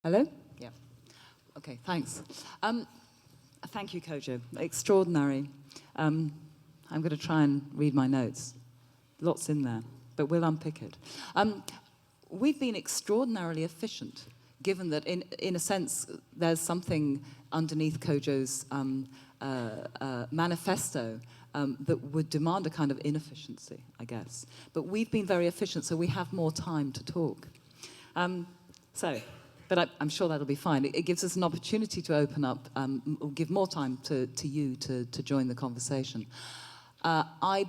Hello? Yeah. Okay, thanks. Thank you, Kodwo. Extraordinary. I'm going to try and read my notes. Lots in there, but we'll unpick it. We've been extraordinarily efficient, given that, in a sense, there's something underneath Kodwo's manifesto that would demand a kind of inefficiency, I guess. But we've been very efficient, so we have more time to talk. But I'm sure that'll be fine. It gives us an opportunity to open up, give more time to you to join the conversation. I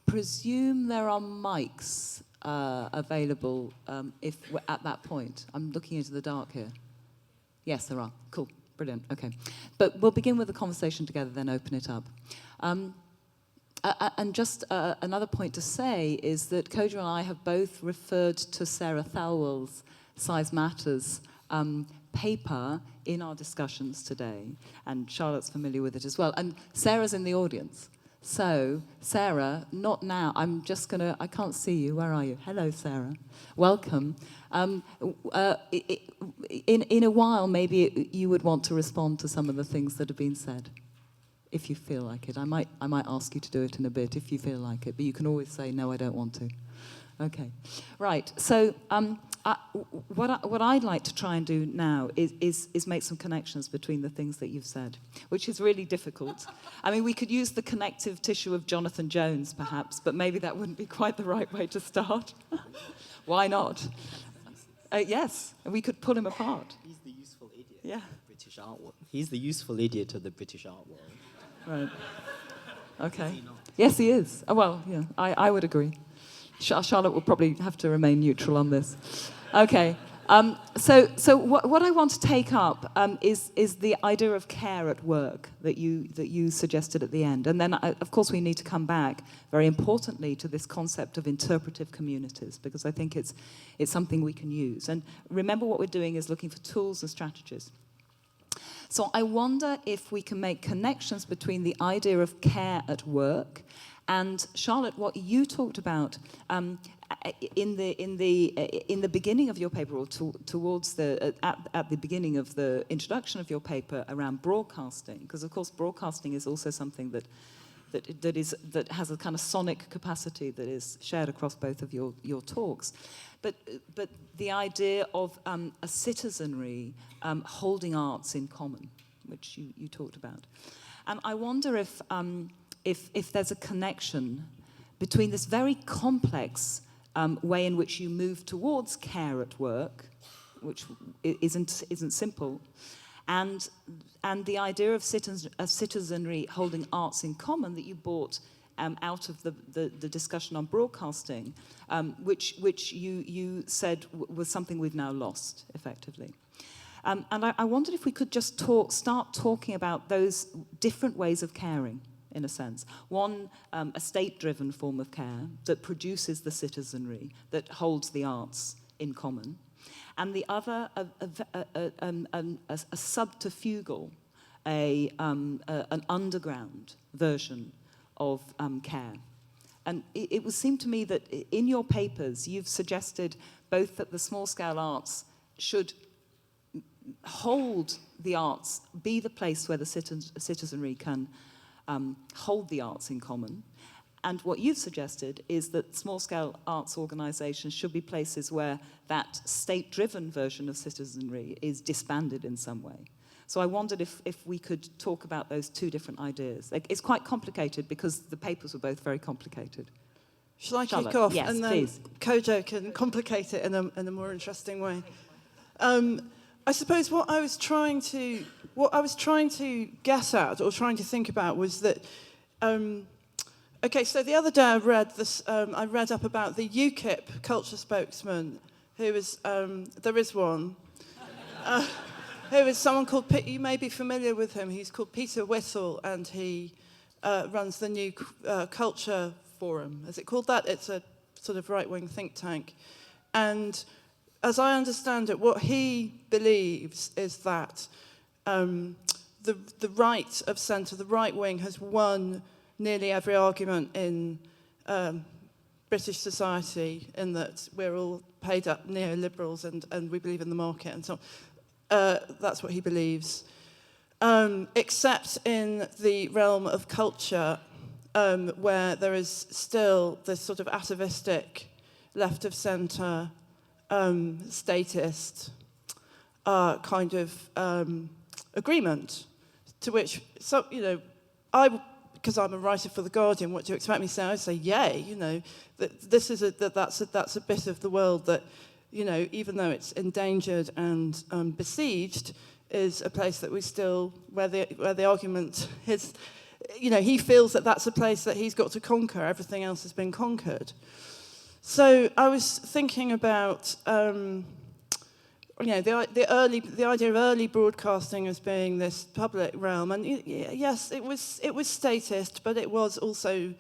presume there are mics available if we're at that point. I'm looking into the dark here. Yes, there are. Cool. Brilliant. Okay. But we'll begin with the conversation together, then open it up. And just another point to say is that Kodwo and I have both referred to Sarah Thalwell's Size Matters paper in our discussions today, and Charlotte's familiar with it as well. And Sarah's in the audience. So, Sarah, not now. I'm just going to... I can't see you. Where are you? Hello, Sarah. Welcome. In a while, maybe you would want to respond to some of the things that have been said, if you feel like it. I might ask you to do it in a bit if you feel like it, but you can always say, no, I don't want to. Okay. Right. So, what I'd like to try and do now is make some connections between the things that you've said, which is really difficult. I mean, we could use the connective tissue of Jonathan Jones, perhaps, but maybe that wouldn't be quite the right way to start. Why not? Yes, we could pull him apart. He's the useful idiot of the British art world. He's the useful idiot of the British art world. Right. Okay. Is he not? Yes, he is. Oh, well, yeah, I would agree. Charlotte will probably have to remain neutral on this. Okay. So what I want to take up is the idea of care at work that you suggested at the end, and then of course we need to come back very importantly to this concept of interpretive communities, because I think it's something we can use. And remember, what we're doing is looking for tools and strategies. So I wonder if we can make connections between the idea of care at work and, Charlotte, what you talked about in the beginning of your paper, or towards at the beginning of the introduction of your paper around broadcasting, because of course broadcasting is also something that has a kind of sonic capacity that is shared across both of your talks, but the idea of a citizenry holding arts in common, which you talked about, and I wonder if there's a connection between this very complex way in which you move towards care at work, which isn't simple, and the idea of citizenry holding arts in common that you brought out of the discussion on broadcasting, which you said was something we've now lost, effectively. And I wondered if we could just start talking about those different ways of caring, in a sense. One, a state-driven form of care that produces the citizenry, that holds the arts in common. And the other, a subterfugal, an underground version of care. And it would seem to me that in your papers, you've suggested both that the small-scale arts should hold the arts, be the place where the citizenry can hold the arts in common. And what you've suggested is that small-scale arts organisations should be places where that state-driven version of citizenry is disbanded in some way. So I wondered if we could talk about those two different ideas. It's quite complicated because the papers were both very complicated. Shall I Charlotte? kick off? Yes, and then please. Kodwo can complicate it in a more interesting way. I suppose what I was trying to get at, or trying to think about, was that. Okay, so the other day I read this. I read up about the UKIP culture spokesman, who is there is one, who is someone called. You may be familiar with him. He's called Peter Whittle, and he runs the new Culture Forum. Is it called that? It's a sort of right-wing think tank, and as I understand it, what he believes is that the right of centre, the right wing, has won nearly every argument in British society, in that we're all paid up neoliberals and we believe in the market and so on. That's what he believes. Except in the realm of culture, where there is still this sort of atavistic, left-of-centre, statist kind of agreement, to which, so, you know, because I'm a writer for The Guardian, what do you expect me to say? I say, yay, you know, that's a bit of the world that, you know, even though it's endangered and besieged, is a place that we still, where the argument is, you know, he feels that that's a place that he's got to conquer. Everything else has been conquered. So I was thinking about, you know, the idea of early broadcasting as being this public realm, and yes, it was statist, but it was also,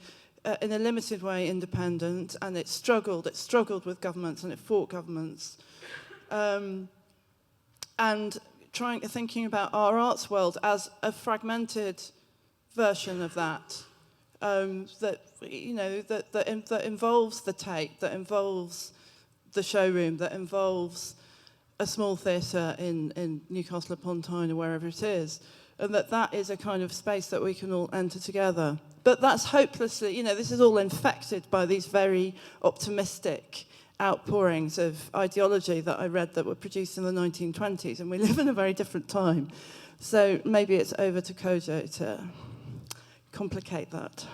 in a limited way, independent, and it struggled with governments, and it fought governments, and thinking about our arts world as a fragmented version of that, that you know that involves the Tate, that involves the showroom, that involves a small theatre in Newcastle upon Tyne or wherever it is, and that is a kind of space that we can all enter together. But that's hopelessly, you know, this is all infected by these very optimistic outpourings of ideology that I read that were produced in the 1920s, and we live in a very different time. So maybe it's over to Kodwo to complicate that.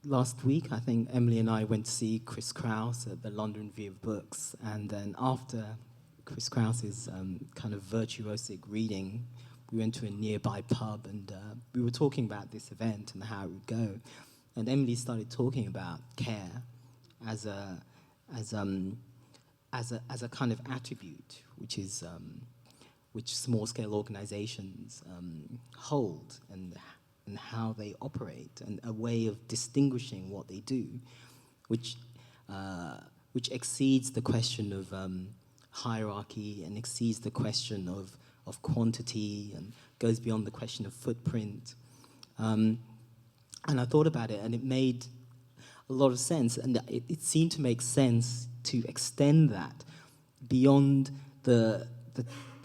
Last week, I think Emily and I went to see Chris Kraus at the London Review of Books, and then after Chris Kraus's kind of virtuosic reading, we went to a nearby pub, and we were talking about this event and how it would go. And Emily started talking about care as a kind of attribute, which small-scale organizations hold, and how they operate, and a way of distinguishing what they do, which exceeds the question of hierarchy, and exceeds the question of quantity, and goes beyond the question of footprint. And I thought about it, and it made a lot of sense, and it seemed to make sense to extend that beyond the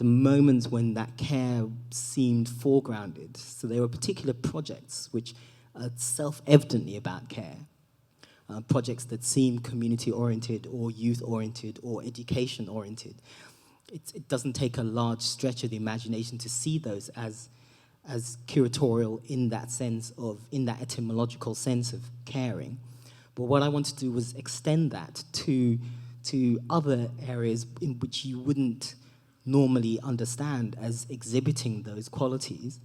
moments when that care seemed foregrounded. So there were particular projects which are self-evidently about care, projects that seem community-oriented or youth-oriented or education-oriented. It doesn't take a large stretch of the imagination to see those as curatorial in that etymological sense of caring. But what I wanted to do was extend that to other areas in which you wouldn't normally understand as exhibiting those qualities.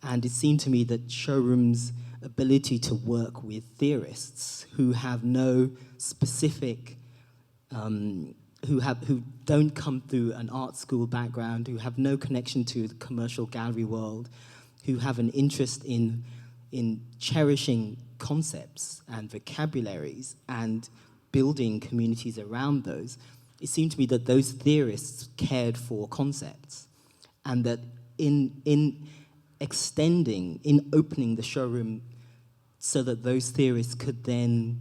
And it seemed to me that showroom's ability to work with theorists who have no specific, who don't come through an art school background, who have no connection to the commercial gallery world, who have an interest in cherishing concepts and vocabularies and building communities around those. It seemed to me that those theorists cared for concepts, and that in extending, in opening the showroom so that those theorists could then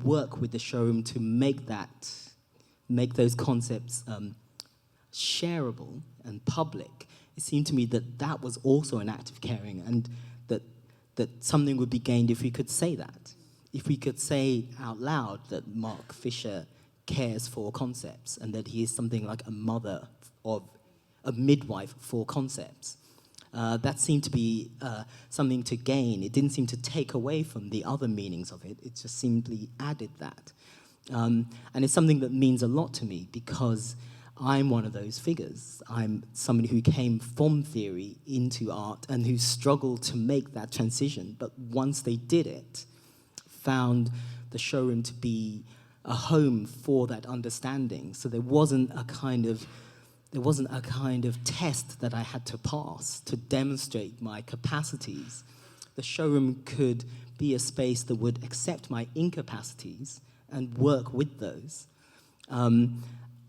work with the showroom to make those concepts shareable and public, it seemed to me that was also an act of caring, and that something would be gained if we could say that. If we could say out loud that Mark Fisher cares for concepts, and that he is something like a mother or a midwife for concepts. That seemed to be something to gain. It didn't seem to take away from the other meanings of it. It just simply added that. And it's something that means a lot to me, because I'm one of those figures. I'm somebody who came from theory into art and who struggled to make that transition, but once they did it, found the showroom to be a home for that understanding. So there wasn't a kind of test that I had to pass to demonstrate my capacities. The showroom could be a space that would accept my incapacities and work with those.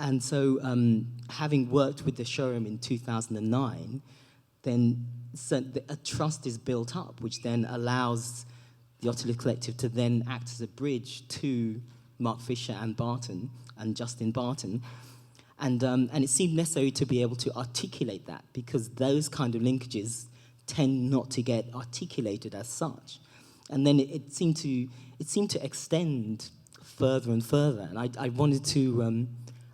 And so having worked with the showroom in 2009, then a trust is built up, which then allows the Ottula Collective to then act as a bridge to Mark Fisher and Barton, and Justin Barton. And it seemed necessary to be able to articulate that, because those kind of linkages tend not to get articulated as such. And then it seemed to extend further and further. And I wanted to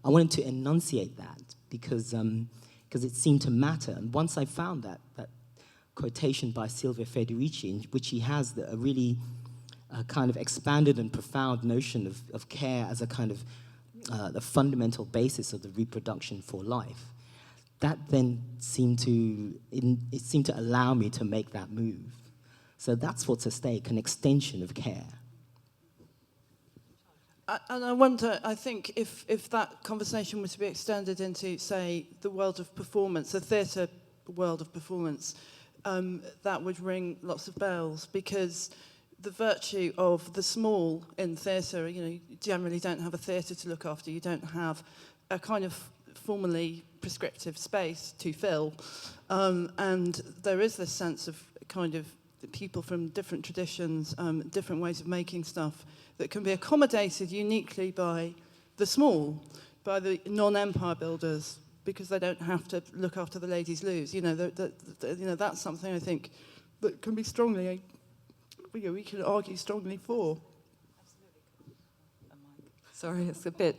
enunciate that because it seemed to matter. And once I found that quotation by Silvia Federici, in which he has a really kind of expanded and profound notion of care as a kind of the fundamental basis of the reproduction for life, that then seemed to allow me to make that move. So that's what's at stake, an extension of care. And I wonder, I think if that conversation was to be extended into, say, the world of performance, the theatre world of performance, that would ring lots of bells, because the virtue of the small in theatre, you generally don't have a theatre to look after, you don't have a kind of formally prescriptive space to fill, and there is this sense of kind of people from different traditions, different ways of making stuff, that can be accommodated uniquely by the small, by the non-empire builders, because they don't have to look after the ladies' loos. That's something I think that can be strongly, we can argue strongly for. Sorry, it's a bit.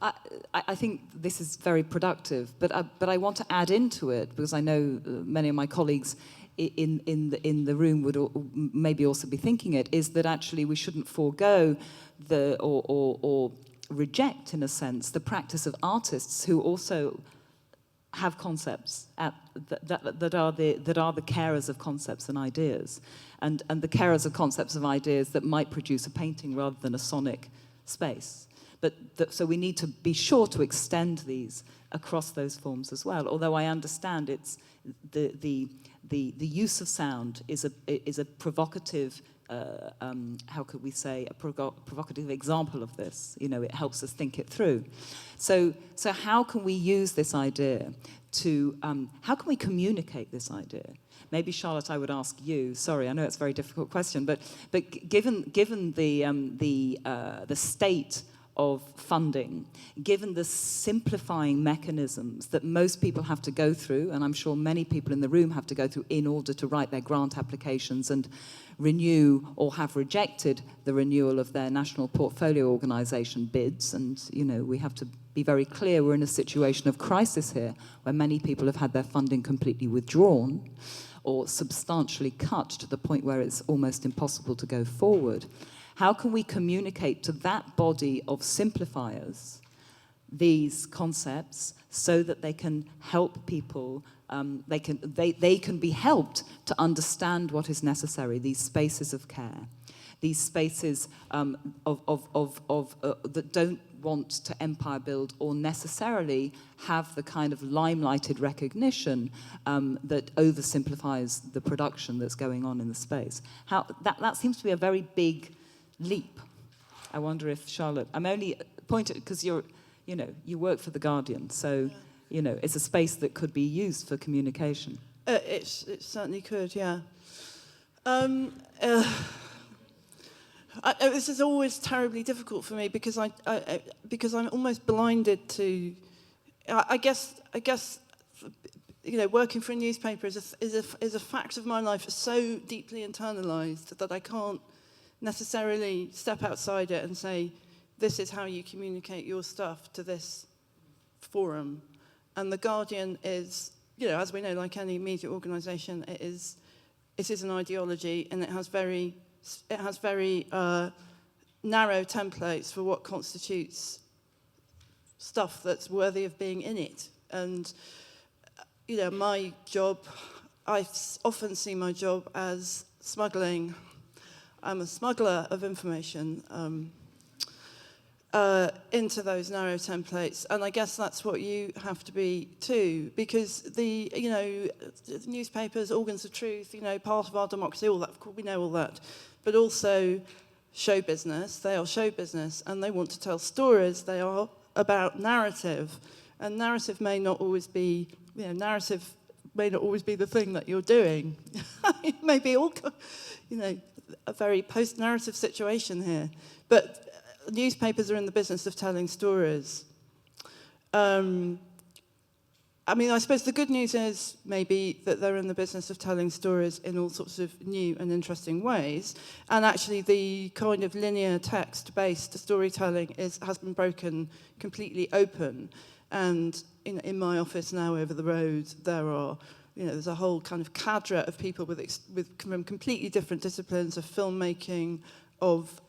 I think this is very productive, but I want to add into it, because I know many of my colleagues in the room would maybe also be thinking it, is that actually we shouldn't forego or reject, in a sense, the practice of artists who also have concepts that are the carers of concepts and ideas, and the carers of concepts of ideas that might produce a painting rather than a sonic space. So we need to be sure to extend these across those forms as well. Although I understand it's the use of sound is a provocative. How could we say, a provocative example of this? It helps us think it through. So how can we use this idea to, how can we communicate this idea? Maybe, Charlotte, I would ask you, sorry, I know it's a very difficult question, but given the state of funding, given the simplifying mechanisms that most people have to go through, and I'm sure many people in the room have to go through in order to write their grant applications and renew or have rejected the renewal of their national portfolio organisation bids. And, we have to be very clear, we're in a situation of crisis here, where many people have had their funding completely withdrawn or substantially cut to the point where it's almost impossible to go forward. How can we communicate to that body of simplifiers these concepts so that they can help people, they can be helped to understand what is necessary, these spaces of care, these spaces that don't want to empire build or necessarily have the kind of limelighted recognition that oversimplifies the production that's going on in the space. That seems to be a very big leap. I wonder if Charlotte, I'm only pointing because you work for The Guardian, so it's a space that could be used for communication. It certainly could, yeah. This is always terribly difficult for me because I'm almost blinded to. I guess working for a newspaper is a fact of my life so deeply internalized that I can't necessarily step outside it and say, this is how you communicate your stuff to this forum. And The Guardian is, as we know, like any media organisation, it is an ideology, and it has very narrow templates for what constitutes stuff that's worthy of being in it. And my job, I often see my job as smuggling. I'm a smuggler of information into those narrow templates, and I guess that's what you have to be too, because the newspapers, organs of truth, part of our democracy, all that, of course we know all that, but also show business. They are show business, and they want to tell stories. They are about narrative, and narrative may not always be, narrative may not always be the thing that you're doing. It may be all, a very post-narrative situation here. But newspapers are in the business of telling stories. I mean, I suppose the good news is maybe that they're in the business of telling stories in all sorts of new and interesting ways. And actually the kind of linear text-based storytelling has been broken completely open. And in my office now over the road, there's a whole kind of cadre of people from completely different disciplines of filmmaking, of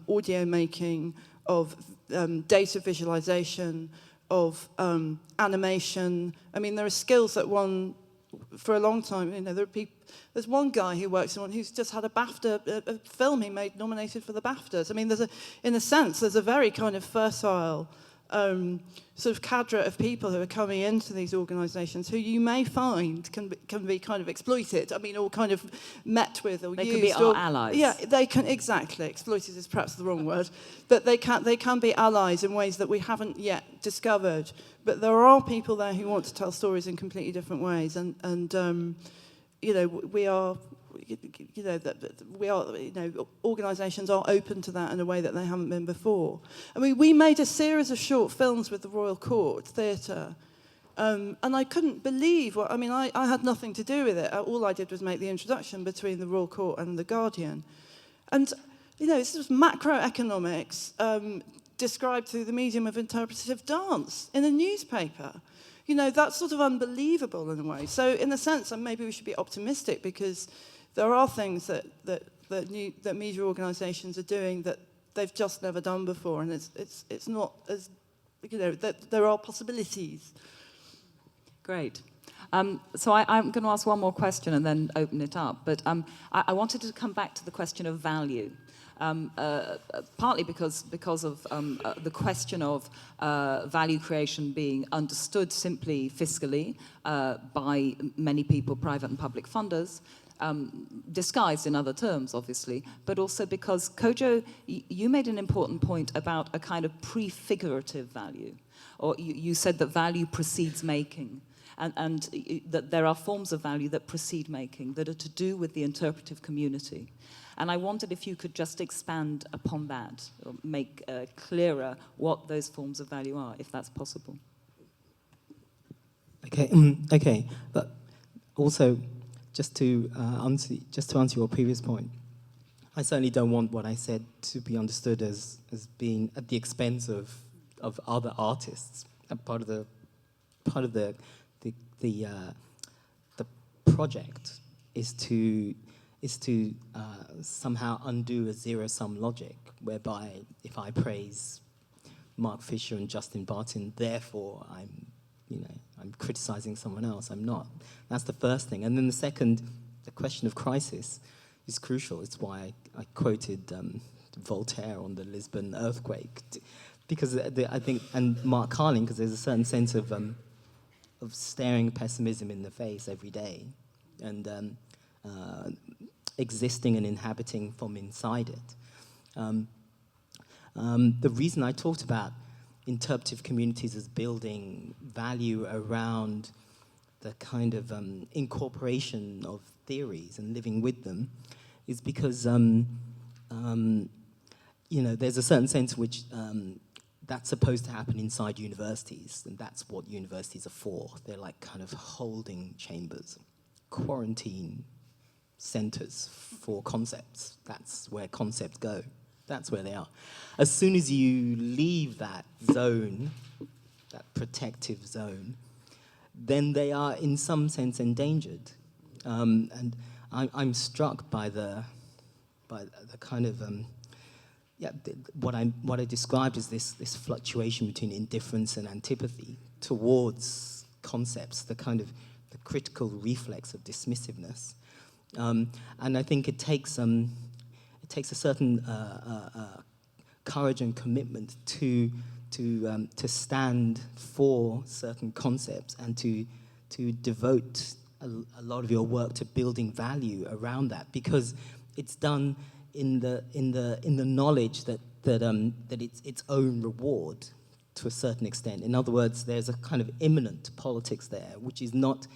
audio making, of data visualization, of animation. I mean, there are skills that for a long time, there's one guy who works on who's just had a film he made nominated for the BAFTAs. I mean, in a sense, there's a very kind of fertile sort of cadre of people who are coming into these organisations who you may find can be kind of exploited. I mean, or kind of met with or they used. They can be our allies. Yeah, they can, exactly. Exploited is perhaps the wrong word. But they can be allies in ways that we haven't yet discovered. But there are people there who want to tell stories in completely different ways. And organisations are open to that in a way that they haven't been before. I mean, we made a series of short films with the Royal Court Theatre, and I couldn't believe I had nothing to do with it. All I did was make the introduction between the Royal Court and the Guardian. And, this was macroeconomics described through the medium of interpretative dance in a newspaper. That's sort of unbelievable in a way. So in a sense, maybe we should be optimistic because there are things that media organisations are doing that they've just never done before, and it's not as, that there are possibilities. Great. So I'm going to ask one more question and then open it up. But I wanted to come back to the question of value. Partly because of the question of value creation being understood simply fiscally by many people, private and public funders, disguised in other terms, obviously, but also because, Kodwo, you made an important point about a kind of prefigurative value, or you said that value precedes making. And that there are forms of value that precede making, that are to do with the interpretive community. And I wondered if you could just expand upon that, or make clearer what those forms of value are, if that's possible. Okay. But also, just to answer your previous point, I certainly don't want what I said to be understood as being at the expense of other artists. And part of the project is to somehow undo a zero-sum logic, whereby if I praise Mark Fisher and Justin Barton, therefore I'm criticizing someone else. I'm not. That's the first thing. And then the second, the question of crisis is crucial. It's why I quoted Voltaire on the Lisbon earthquake, because I think, and Mark Carlin, because there's a certain sense of staring pessimism in the face every day, and existing and inhabiting from inside it. The reason I talked about interpretive communities as building value around the kind of incorporation of theories and living with them is because there's a certain sense in which that's supposed to happen inside universities, and that's what universities are for. They're like kind of holding chambers, quarantine centers for concepts. That's where concepts go. That's where they are. As soon as you leave that zone, that protective zone, then they are in some sense endangered. And I'm struck by the kind of what I described as this fluctuation between indifference and antipathy towards concepts, the kind of the critical reflex of dismissiveness. And I think it takes a certain courage and commitment to stand for certain concepts and to devote a lot of your work to building value around that, because it's done in the knowledge that it's its own reward to a certain extent. In other words, there's a kind of immanent politics there, which is not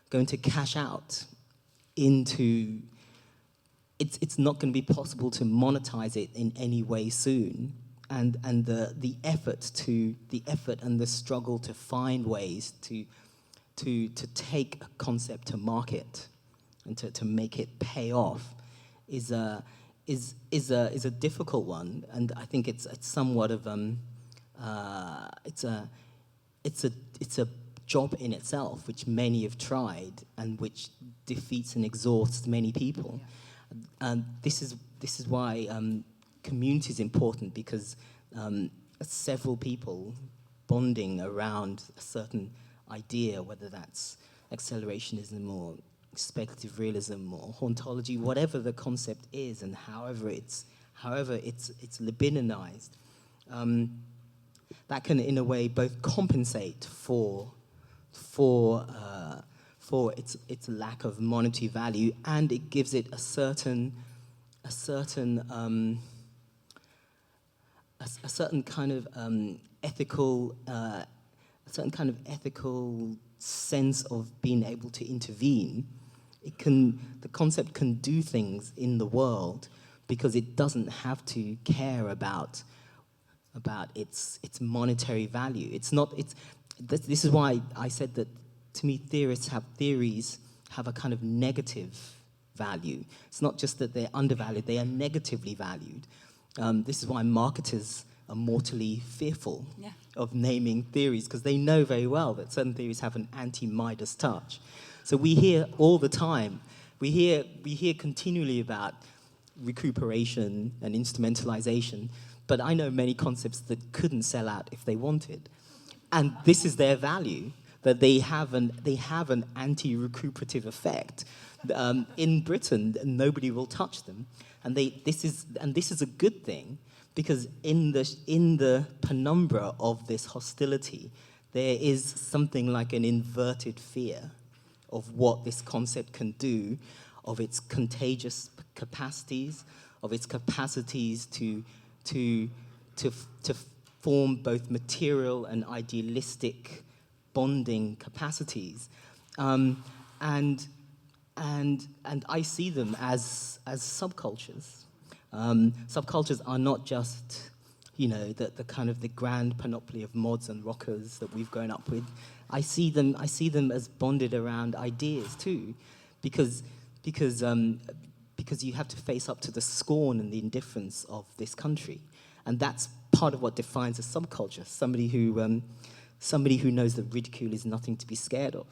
going to cash out into it's not going to be possible to monetize it in any way soon. And the effort and the struggle to find ways to take a concept to market and to make it pay off is a difficult one. And I think it's somewhat of it's a job in itself, which many have tried and which defeats and exhausts many people. And this is why community is important, because several people bonding around a certain idea, whether that's accelerationism or speculative realism or hauntology, whatever the concept is, and however it's libidinized, that can in a way both compensate for its lack of monetary value, and it gives it a certain kind of ethical sense of being able to intervene. The concept can do things in the world because it doesn't have to care about its monetary value. This is why I said that, to me, theories have a kind of negative value. It's not just that they're undervalued, they are negatively valued. This is why marketers are mortally fearful of naming theories, because they know very well that certain theories have an anti-Midas touch. So we hear all the time, we hear continually about recuperation and instrumentalization, but I know many concepts that couldn't sell out if they wanted. And this is their value, that they have an anti-recuperative effect. In Britain, nobody will touch them. And this is a good thing, because in the penumbra of this hostility, there is something like an inverted fear of what this concept can do, of its contagious capacities, of its capacities to form both material and idealistic bonding capacities, and I see them as subcultures. Subcultures are not just, the kind of the grand panoply of mods and rockers that we've grown up with. I see them as bonded around ideas too, because you have to face up to the scorn and the indifference of this country, and that's part of what defines a subculture. Somebody who knows that ridicule is nothing to be scared of,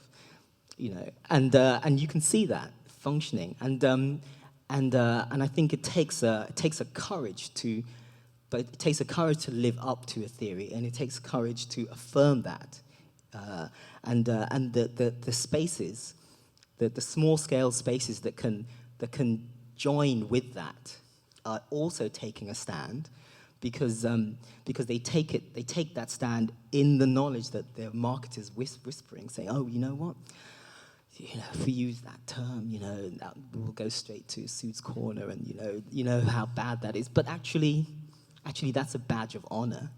and you can see that functioning, and I think it takes a courage to live up to a theory, and it takes courage to affirm that, and the spaces, the small scale spaces that can join with that are also taking a stand, because they take that stand in the knowledge that their marketers whispering, saying, oh, you know what? If we use that term, that will go straight to Sue's Corner, and you know how bad that is. But actually, that's a badge of honor,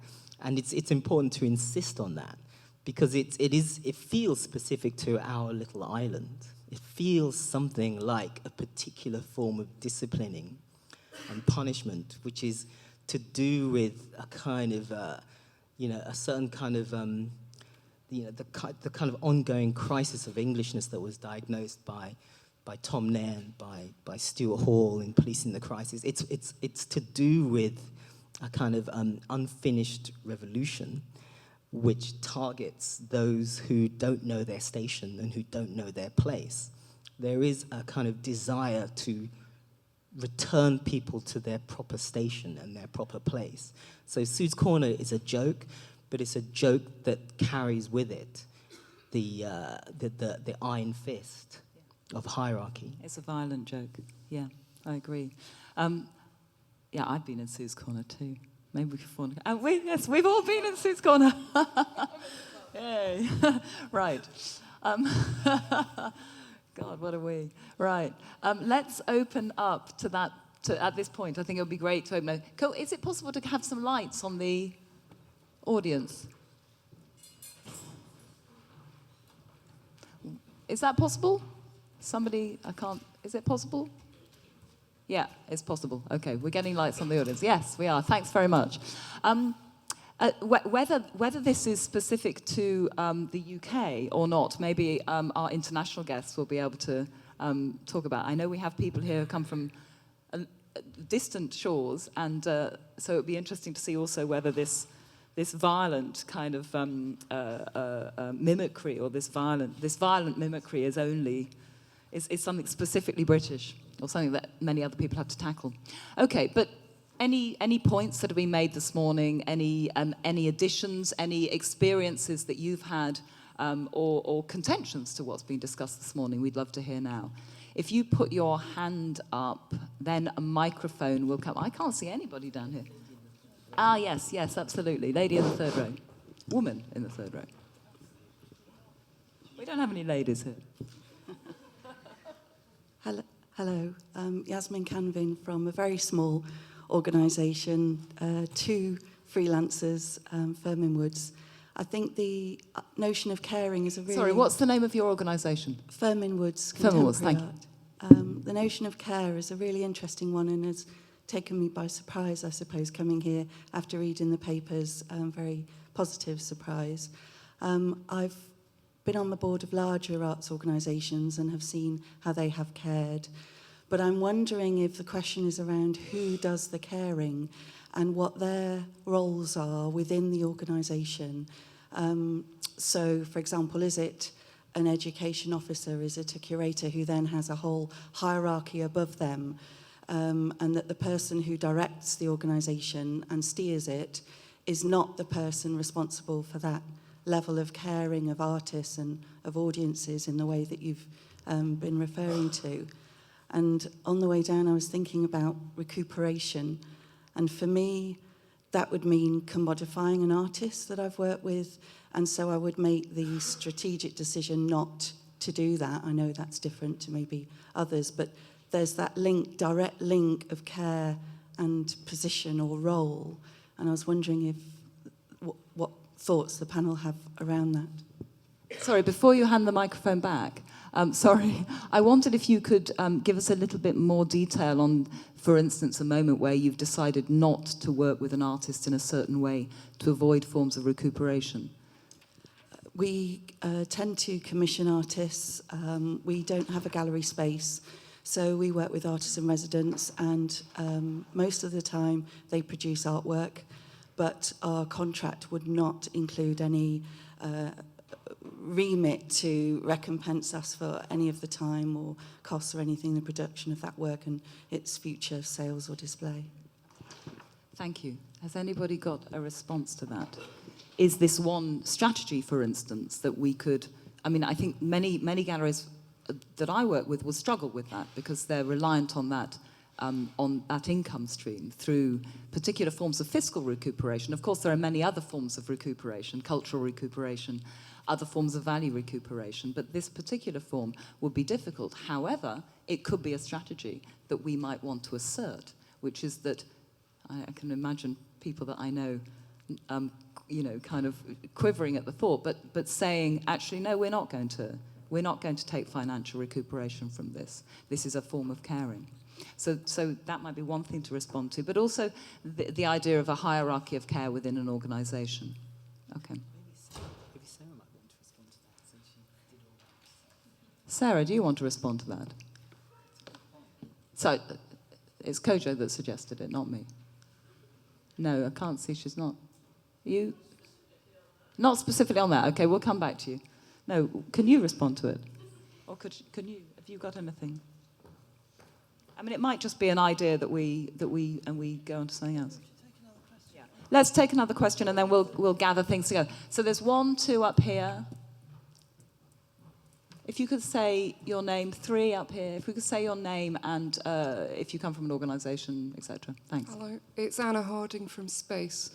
and it's important to insist on that, because it feels specific to our little island. It feels something like a particular form of disciplining and punishment, which is to do with a kind of, a certain kind of, the kind of ongoing crisis of Englishness that was diagnosed by Tom Nairn, by Stuart Hall in Policing the Crisis. It's to do with a kind of unfinished revolution, which targets those who don't know their station and who don't know their place. There is a kind of desire to return people to their proper station and their proper place. So Sue's Corner is a joke, but it's a joke that carries with it the iron fist of hierarchy. It's a violent joke. Yeah, I agree. Yeah, I've been in Sue's Corner too. Maybe we can form. Yes, we've all been in Sue's Corner. Yay! Right. God, what a we. Right. Let's open up to that. At this point, I think it would be great to open. Is it possible to have some lights on the audience? Is that possible? Somebody, I can't. Is it possible? Yeah, it's possible. Okay, we're getting lights on the audience. Yes, we are. Thanks very much. Whether this is specific to the UK or not, maybe our international guests will be able to talk about. I know we have people here who come from distant shores, and so it would be interesting to see also whether this violent kind of mimicry, or this violent mimicry is something specifically British, or something that many other people have to tackle. Okay, but any points that have been made this morning? Any additions? Any experiences that you've had, or contentions to what's been discussed this morning? We'd love to hear now. If you put your hand up, then a microphone will come. I can't see anybody down here. Ah, yes, absolutely. Lady in the third row. Woman in the third row. We don't have any ladies here. Hello. Yasmin Canvin from a very small organisation, 2 freelancers, Firmin Woods. I think the notion of caring is a really... Sorry, what's the name of your organisation? Firmin Woods Firmin Contemporary Woods, thank Art. The notion of care is a really interesting one, and has taken me by surprise, I suppose, coming here after reading the papers. Very positive surprise. I've been on the board of larger arts organisations and have seen how they have cared. But I'm wondering if the question is around who does the caring and what their roles are within the organisation. So, for example, is it an education officer? Is it a curator who then has a whole hierarchy above them? And that the person who directs the organisation and steers it is not the person responsible for that level of caring of artists and of audiences in the way that you've been referring to. And on the way down, I was thinking about recuperation. And for me, that would mean commodifying an artist that I've worked with. And so I would make the strategic decision not to do that. I know that's different to maybe others, but there's that link, direct link of care and position or role. And I was wondering if what thoughts the panel have around that. Sorry, before you hand the microphone back, sorry, I wondered if you could give us a little bit more detail on, for instance, a moment where you've decided not to work with an artist in a certain way to avoid forms of recuperation. We tend to commission artists. We don't have a gallery space, so we work with artists in residence, and most of the time they produce artwork, but our contract would not include any remit to recompense us for any of the time or costs or anything, the production of that work and its future sales or display. Thank you. Has anybody got a response to that? Is this one strategy, for instance, that we could... I mean, I think many galleries that I work with will struggle with that because they're reliant on that income stream through particular forms of fiscal recuperation. Of course, there are many other forms of recuperation, cultural recuperation, other forms of value recuperation, but this particular form would be difficult. However, it could be a strategy that we might want to assert, which is that I can imagine people that I know, kind of quivering at the thought, but saying, actually, no, we're not going to take financial recuperation from this. This is a form of caring. So that might be one thing to respond to, but also the idea of a hierarchy of care within an organisation. Okay. Maybe Sarah might want to respond to that, since she did all that. Sarah, do you want to respond to that? So it's Kodwo that suggested it, not me. No, I can't see. She's not. You? Not specifically on that. Okay, we'll come back to you. No, can you respond to it? Or can you? Have you got anything? I mean, it might just be an idea that we go on to something else. Yeah. Let's take another question, and then we'll gather things together. So there's 1, 2 up here. If you could say your name, 3 up here. If we could say your name and if you come from an organisation, etc. Thanks. Hello, it's Anna Harding from Space.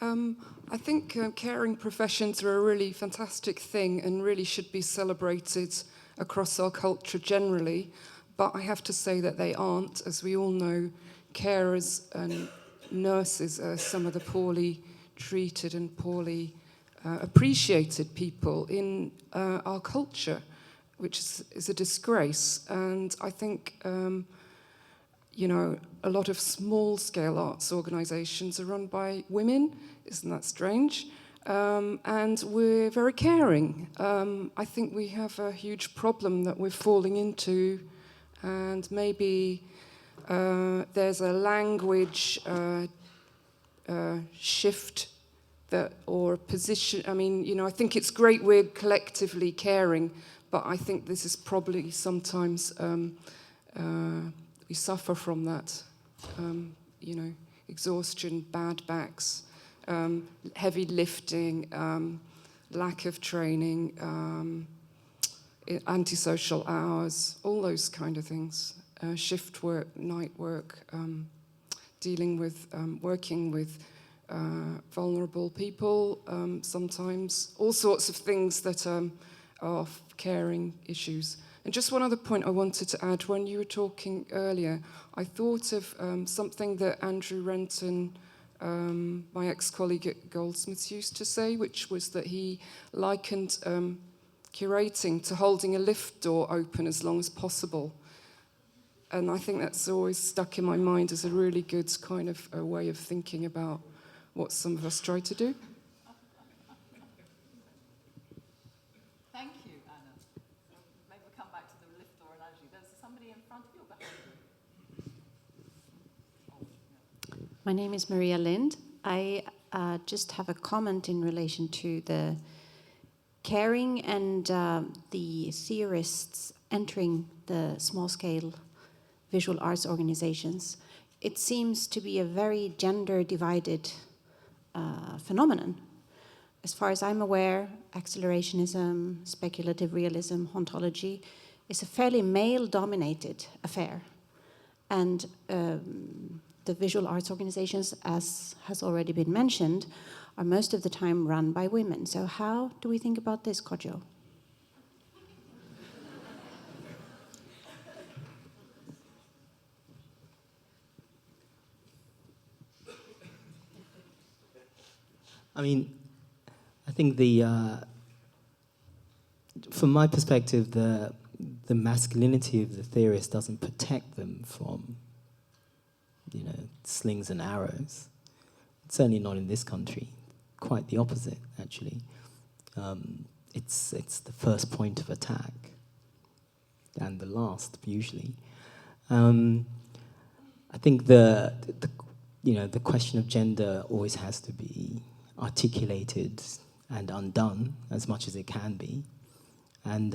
I think caring professions are a really fantastic thing and really should be celebrated across our culture generally. But I have to say that they aren't. As we all know, carers and nurses are some of the poorly treated and poorly appreciated people in our culture, which is a disgrace. And I think, a lot of small-scale arts organisations are run by women. Isn't that strange? And we're very caring. I think we have a huge problem that we're falling into, and maybe there's a language shift or a position. I mean, I think it's great we're collectively caring, but I think this is probably sometimes we suffer from that. Exhaustion, bad backs, heavy lifting, lack of training, antisocial hours, all those kind of things. Shift work, night work, dealing with, working with vulnerable people, sometimes, all sorts of things that are caring issues. And just one other point I wanted to add. When you were talking earlier, I thought of something that Andrew Renton, my ex-colleague at Goldsmiths, used to say, which was that he likened curating to holding a lift door open as long as possible. And I think that's always stuck in my mind as a really good kind of a way of thinking about what some of us try to do. Thank you, Anna. Maybe we'll come back to the lift door analogy. There's somebody in front of you or behind you? My name is Maria Lind. I just have a comment in relation to the caring and the theorists entering the small-scale visual arts organizations. It seems to be a very gender-divided phenomenon. As far as I'm aware, accelerationism, speculative realism, hauntology is a fairly male-dominated affair. And the visual arts organizations, as has already been mentioned, are most of the time run by women. So how do we think about this, Kodwo? I mean, I think from my perspective, the masculinity of the theorist doesn't protect them from, slings and arrows. Certainly not in this country. Quite the opposite, actually. It's the first point of attack, and the last, usually. I think the question of gender always has to be articulated and undone as much as it can be. And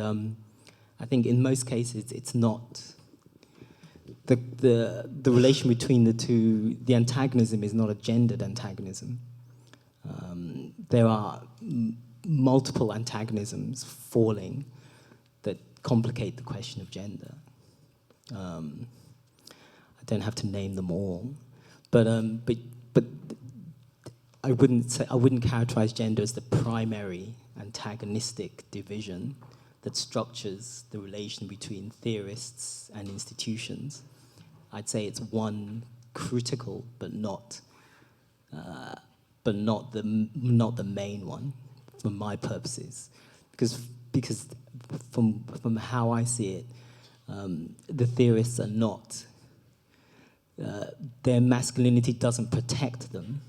I think in most cases it's not the relation between the two. The antagonism is not a gendered antagonism. There are multiple antagonisms falling that complicate the question of gender. I don't have to name them all, but I wouldn't characterize gender as the primary antagonistic division that structures the relation between theorists and institutions. I'd say it's one critical, but not the main one, for my purposes, because from how I see it, the theorists are not. Their masculinity doesn't protect them,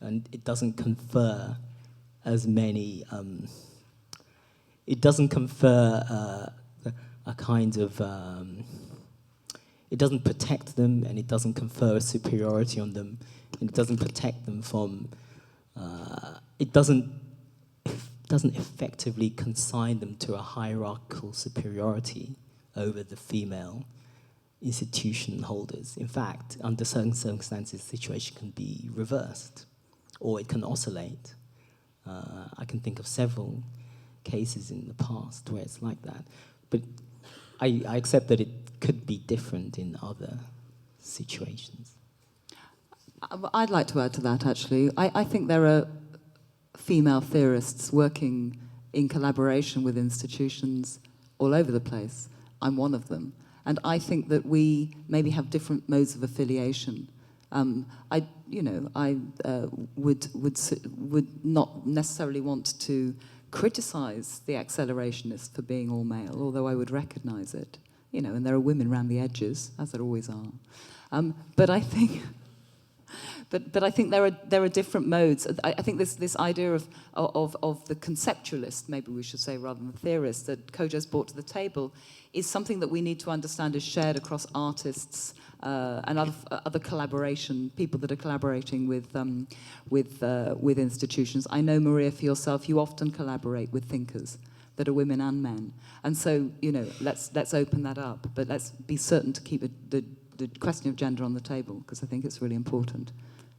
and it doesn't confer as many. It doesn't confer a kind of. It doesn't protect them, and it doesn't confer a superiority on them, and it doesn't protect them from. It doesn't effectively consign them to a hierarchical superiority over the female institution holders. In fact, under certain circumstances, the situation can be reversed, or it can oscillate. I can think of several cases in the past where it's like that. But I accept that it could be different in other situations. I'd like to add to that, actually. I think there are female theorists working in collaboration with institutions all over the place. I'm one of them. And I think that we maybe have different modes of affiliation. I would not necessarily want to criticize the accelerationists for being all male, although I would recognize it. and there are women around the edges, as there always are. But I think... But I think there are different modes. I think this idea of the conceptualist, maybe we should say, rather than the theorist, that Kodwo's brought to the table, is something that we need to understand is shared across artists and other collaboration, people that are collaborating with institutions. I know, Maria, for yourself, you often collaborate with thinkers that are women and men, and so let's open that up. But let's be certain to keep the question of gender on the table, because I think it's really important.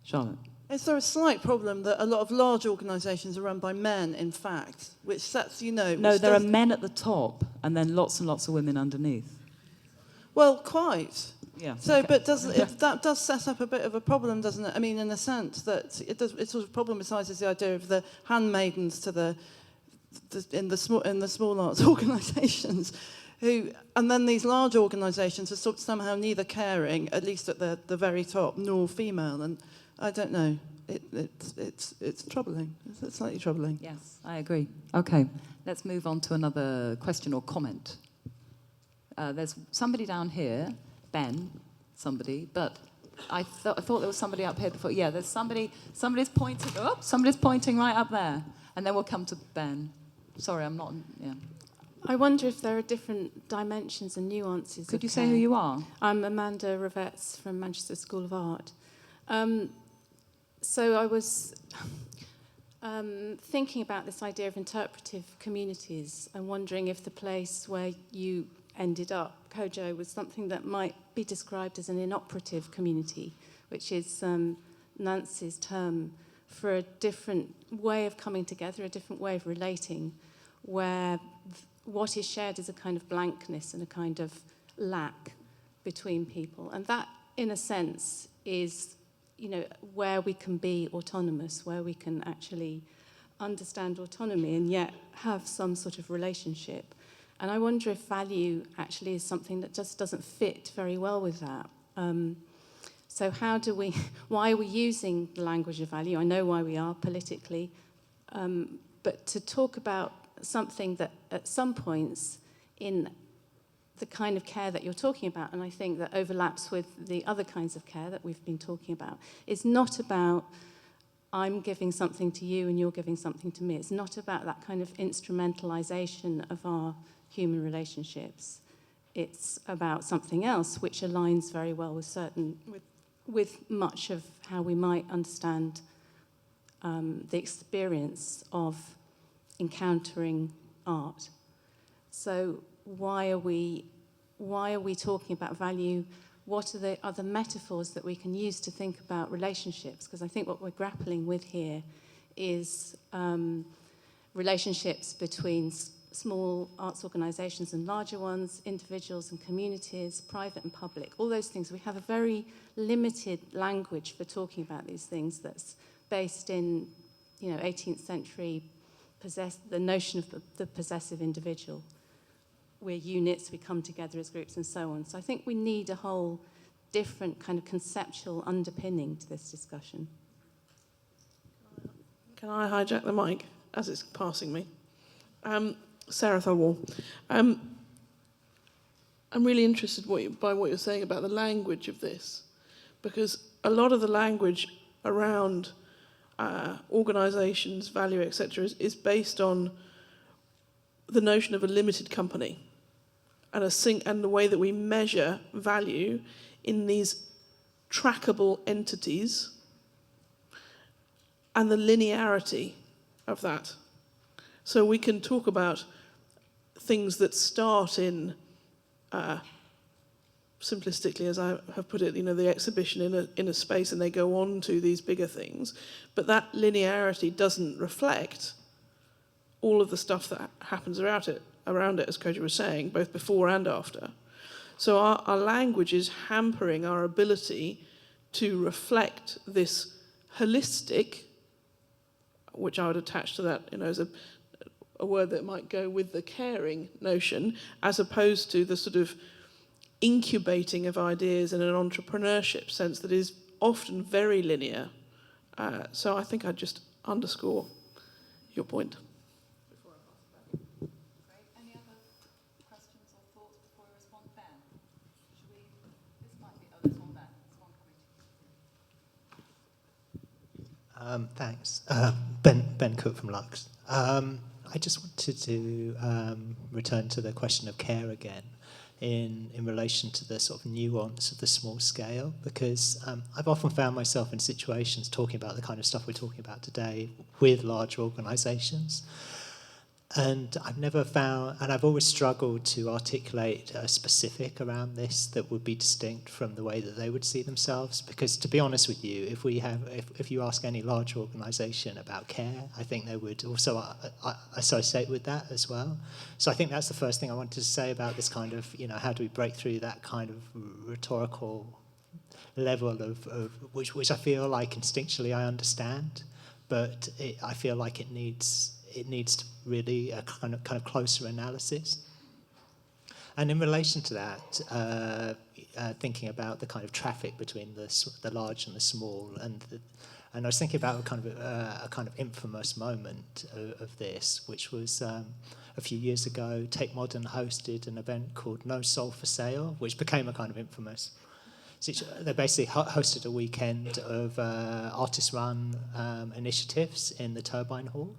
Charlotte? Is there a slight problem that a lot of large organisations are run by men, in fact, which sets, No, there are men at the top and then lots and lots of women underneath. Well, quite. Yeah. So, okay. but that does set up a bit of a problem, doesn't it? I mean, in the sense that it sort of problematises the idea of the handmaidens to in the small arts organisations, and then these large organisations are somehow neither caring, at least at the very top, nor female, and I don't know. It's troubling. It's slightly troubling. Yes, I agree. Okay, let's move on to another question or comment. There's somebody down here, Ben, but I thought there was somebody up here before. Yeah, there's somebody's pointing. Oh, somebody's pointing right up there, and then we'll come to Ben. Sorry, I'm not. Yeah. I wonder if there are different dimensions and nuances. Could you say who you are? I'm Amanda Revetz from Manchester School of Art. So I was thinking about this idea of interpretive communities and wondering if the place where you ended up, Kodwo, was something that might be described as an inoperative community, which is Nancy's term for a different way of coming together, a different way of relating, where what is shared is a kind of blankness and a kind of lack between people. And that, in a sense, is where we can be autonomous, where we can actually understand autonomy and yet have some sort of relationship. And I wonder if value actually is something that just doesn't fit very well with that. So why are we using the language of value? I know why we are politically, but to talk about something that at some points in the kind of care that you're talking about, and I think that overlaps with the other kinds of care that we've been talking about, is not about I'm giving something to you and you're giving something to me. It's not about that kind of instrumentalization of our human relationships. It's about something else which aligns very well with much of how we might understand the experience of encountering art. So why are we talking about value? What are the other metaphors that we can use to think about relationships? Because I think what we're grappling with here is relationships between small arts organisations and larger ones, individuals and communities, private and public, all those things. We have a very limited language for talking about these things that's based in 18th century the notion of the possessive individual. We're units, we come together as groups and so on. So I think we need a whole different kind of conceptual underpinning to this discussion. Can I hijack the mic as it's passing me? Sarah Thorwall. I'm really interested by what you're saying about the language of this, because a lot of the language around organisations, value, etc., is based on the notion of a limited company and the way that we measure value in these trackable entities and the linearity of that. So we can talk about things that start in, simplistically as I have put it, the exhibition in a space, and they go on to these bigger things. But that linearity doesn't reflect all of the stuff that happens around it, as Kodwo was saying, both before and after. So our language is hampering our ability to reflect this holistic, which I would attach to that, as a word that might go with the caring notion, as opposed to the sort of incubating of ideas in an entrepreneurship sense that is often very linear. So I think I'd just underscore your point. Great. Any other questions or thoughts before we respond? Ben? Thanks. Ben Cook from Lux. I just wanted to return to the question of care again in relation to the sort of nuance of the small scale, because I've often found myself in situations talking about the kind of stuff we're talking about today with large organisations. And I've never found, and I've always struggled to articulate a specific around this that would be distinct from the way that they would see themselves. Because to be honest with you, if you ask any large organisation about care, I think they would also associate with that as well. So I think that's the first thing I wanted to say about this kind of, how do we break through that kind of rhetorical level of which I feel like instinctually I understand, but I feel like it needs to really a kind of closer analysis. And in relation to that, thinking about the kind of traffic between the large and the small, and I was thinking about a kind of infamous moment of this, which was a few years ago. Tate Modern hosted an event called No Soul for Sale, which became a kind of infamous. They basically hosted a weekend of artist-run initiatives in the Turbine Hall,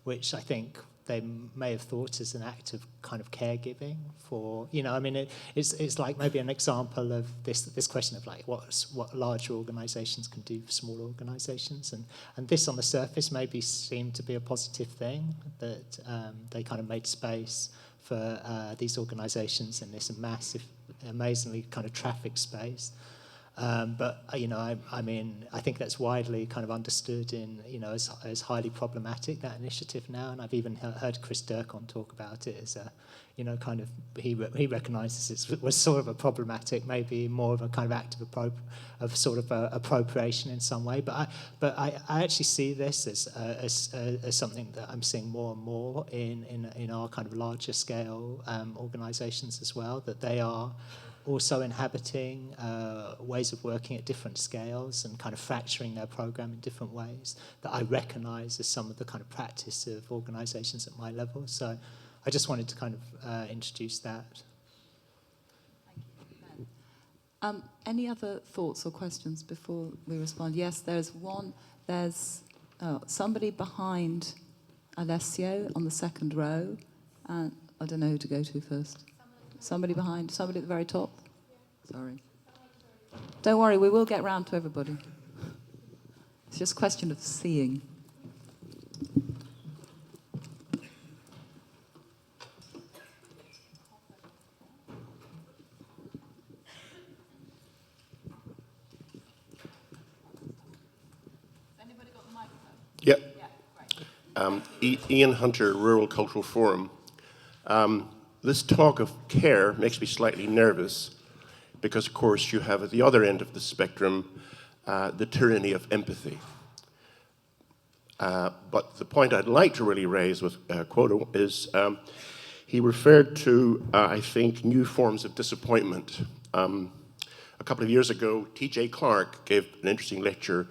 which I think they may have thought as an act of kind of caregiving for, it's like maybe an example of this question of like what larger organisations can do for small organisations, and this on the surface maybe seemed to be a positive thing, that they kind of made space for these organisations in this massive, amazingly kind of traffic space. But I think that's widely kind of understood as highly problematic, that initiative now, and I've even heard Chris Durkon talk about it as kind of he recognises it was sort of a problematic, maybe more of a kind of act of sort of appropriation in some way. But I actually see this as something that I'm seeing more and more in our kind of larger scale organisations as well, that they are also inhabiting ways of working at different scales and kind of fracturing their program in different ways that I recognise as some of the kind of practice of organisations at my level. So I just wanted to kind of introduce that. Thank you. Any other thoughts or questions before we respond? Yes, there's one. There's somebody behind Alessio on the second row. I don't know who to go to first. Somebody behind, somebody at the very top. Sorry. Don't worry, we will get round to everybody. It's just a question of seeing. Anybody got the microphone? Yep. Yeah, great. Ian Hunter, Rural Cultural Forum. This talk of care makes me slightly nervous because, of course, you have at the other end of the spectrum the tyranny of empathy. But the point I'd like to really raise with Kodwo is he referred to, I think, new forms of disappointment. A couple of years ago, T.J. Clark gave an interesting lecture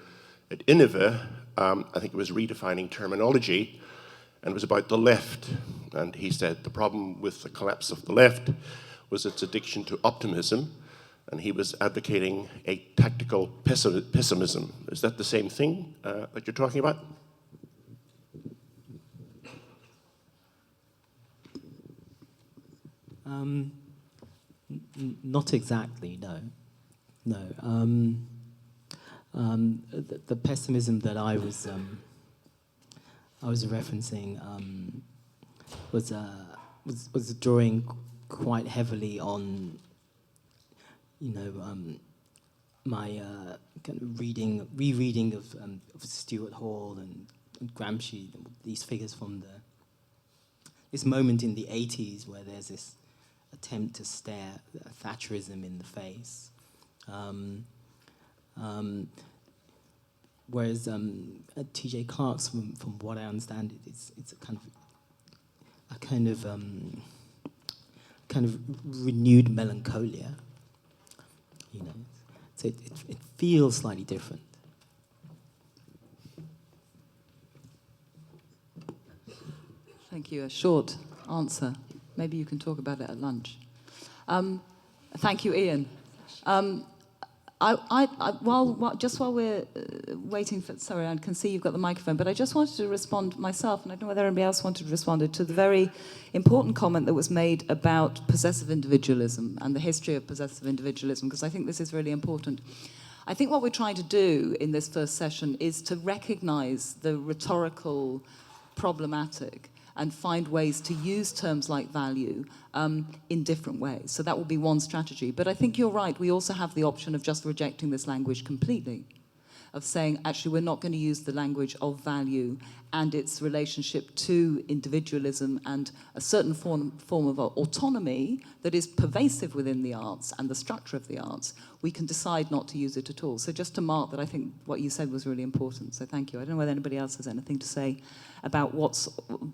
at Innova. I think it was redefining terminology, and it was about the left. And he said the problem with the collapse of the left was its addiction to optimism, and he was advocating a tactical pessimism. Is that the same thing that you're talking about? Not exactly, no. The pessimism that I was referencing was drawing quite heavily on, my kind of rereading of Stuart Hall and Gramsci, these figures from this moment in the 80s where there's this attempt to stare Thatcherism in the face. Whereas T.J. Clark's, from what I understand, it's a kind of renewed melancholia, So it feels slightly different. Thank you. A short answer. Maybe you can talk about it at lunch. Thank you, Ian. While we're waiting for, sorry, I can see you've got the microphone, but I just wanted to respond myself, and I don't know whether anybody else wanted to respond to the very important comment that was made about possessive individualism and the history of possessive individualism, because I think this is really important. I think what we're trying to do in this first session is to recognize the rhetorical problematic and find ways to use terms like value in different ways. So that will be one strategy. But I think you're right. We also have the option of just rejecting this language completely, of saying, actually, we're not going to use the language of value and its relationship to individualism and a certain form of autonomy that is pervasive within the arts and the structure of the arts. We can decide not to use it at all. So just to mark that, I think what you said was really important. So thank you. I don't know whether anybody else has anything to say about what's